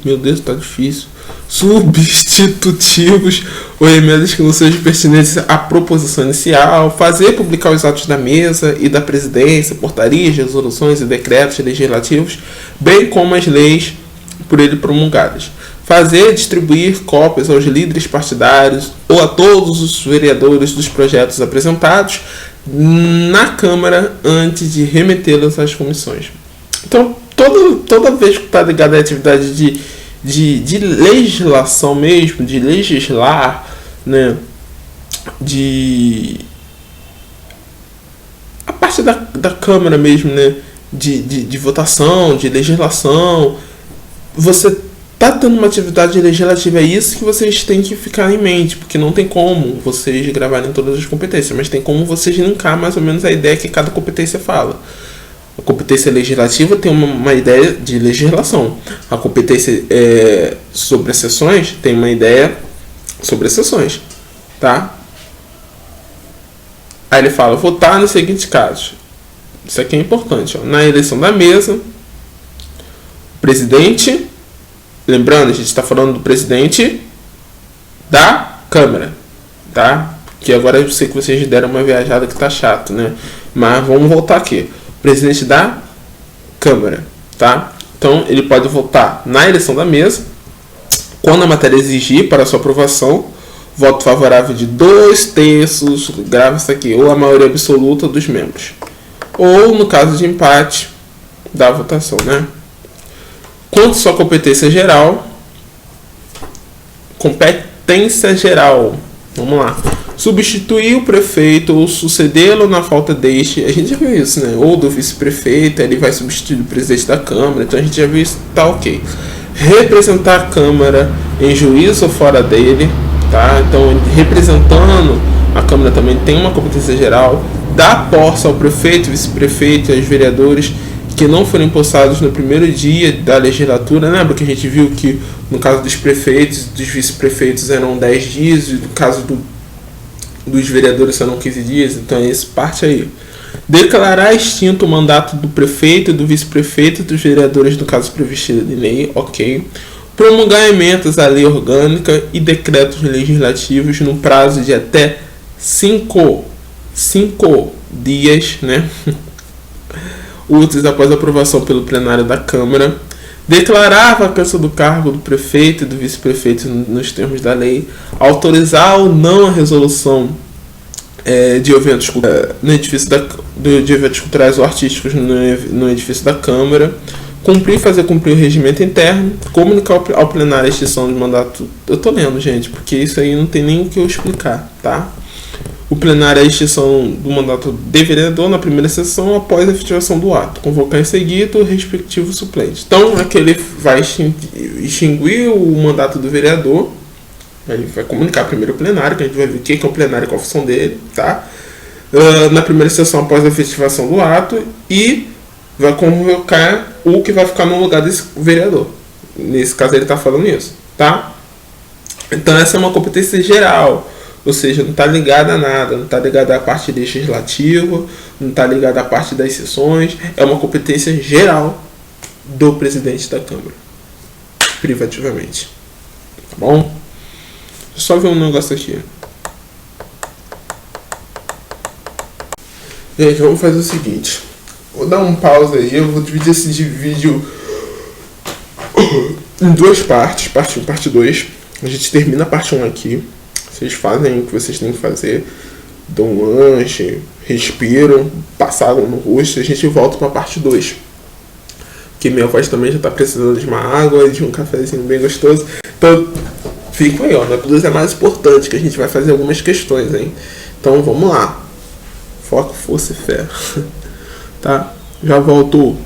meu Deus, tá difícil. Substitutivos ou emendas que não sejam pertinentes à proposição inicial, fazer publicar os atos da mesa e da presidência, portarias, resoluções e decretos legislativos, bem como as leis por ele promulgadas. Fazer e distribuir cópias aos líderes partidários ou a todos os vereadores dos projetos apresentados na Câmara antes de remetê-los às comissões. Então, toda vez que está ligado à atividade de legislação mesmo, de legislar, né, a parte da Câmara mesmo, né, de votação, de legislação, você tá tendo uma atividade legislativa, é isso que vocês têm que ficar em mente, porque não tem como vocês gravarem todas as competências, mas tem como vocês linkar mais ou menos a ideia que cada competência fala. A competência legislativa tem uma ideia de legislação. A competência sobre as sessões tem uma ideia sobre as sessões, tá? Aí ele fala, votar nos seguintes casos. Isso aqui é importante, ó. Na eleição da mesa, presidente, lembrando, a gente está falando do presidente da Câmara, tá? Porque agora eu sei que vocês deram uma viajada que tá chato, né? Mas vamos voltar aqui. Presidente da Câmara, tá? Então, ele pode votar na eleição da mesa, quando a matéria exigir para sua aprovação, voto favorável de 2/3, grava isso aqui, ou a maioria absoluta dos membros. Ou, no caso de empate da votação, né? Quanto à sua competência geral, vamos lá. Substituir o prefeito ou sucedê-lo na falta deste, a gente já viu isso, né? Ou do vice-prefeito, ele vai substituir o presidente da Câmara, então a gente já viu isso, tá ok. Representar a Câmara em juízo ou fora dele, tá? Então, representando a Câmara também tem uma competência geral. Dar posse ao prefeito, vice-prefeito e aos vereadores que não foram empossados no primeiro dia da legislatura. Lembra que a gente viu que no caso dos prefeitos, dos vice-prefeitos eram 10 dias, e no caso dos vereadores serão 15 dias, então é essa parte aí. Declarar extinto o mandato do prefeito, do vice-prefeito e dos vereadores no caso previsto em lei, ok. Promulgar emendas à lei orgânica e decretos legislativos no prazo de até 5 dias, né? Úteis após a aprovação pelo plenário da Câmara. Declarar a vacância do cargo do prefeito e do vice-prefeito nos termos da lei. Autorizar ou não a resolução de eventos no edifício de eventos culturais ou artísticos no edifício da Câmara. Fazer cumprir o regimento interno. Comunicar ao plenário a extinção de mandato. Eu tô lendo, gente, porque isso aí não tem nem o que eu explicar, tá? O plenário a extinção do mandato de vereador na primeira sessão após a efetivação do ato. Convocar em seguida o respectivo suplente. Então, aqui ele vai extinguir o mandato do vereador. Ele vai comunicar primeiro o plenário, que a gente vai ver o que é o plenário e qual a função dele, tá? Na primeira sessão após a efetivação do ato. E vai convocar o que vai ficar no lugar desse vereador. Nesse caso ele está falando isso, tá? Então essa é uma competência geral. Ou seja, não está ligada a nada, não está ligada à parte legislativa, não está ligada à parte das sessões. É uma competência geral do presidente da Câmara, privativamente. Tá bom? Deixa eu só ver um negócio aqui. Gente, vamos fazer o seguinte. Vou dar um pause aí, eu vou dividir esse vídeo em duas partes, parte 1 e parte 2. A gente termina a parte 1 aqui. Vocês fazem o que vocês têm que fazer, dão um lanche, respiram, passam água no rosto e a gente volta para a parte 2. Porque minha voz também já está precisando de uma água e de um cafezinho bem gostoso. Então, fica aí, ó. Na 2 é mais importante, que a gente vai fazer algumas questões, hein? Então, vamos lá. Foco, força e fé. Tá? Já volto.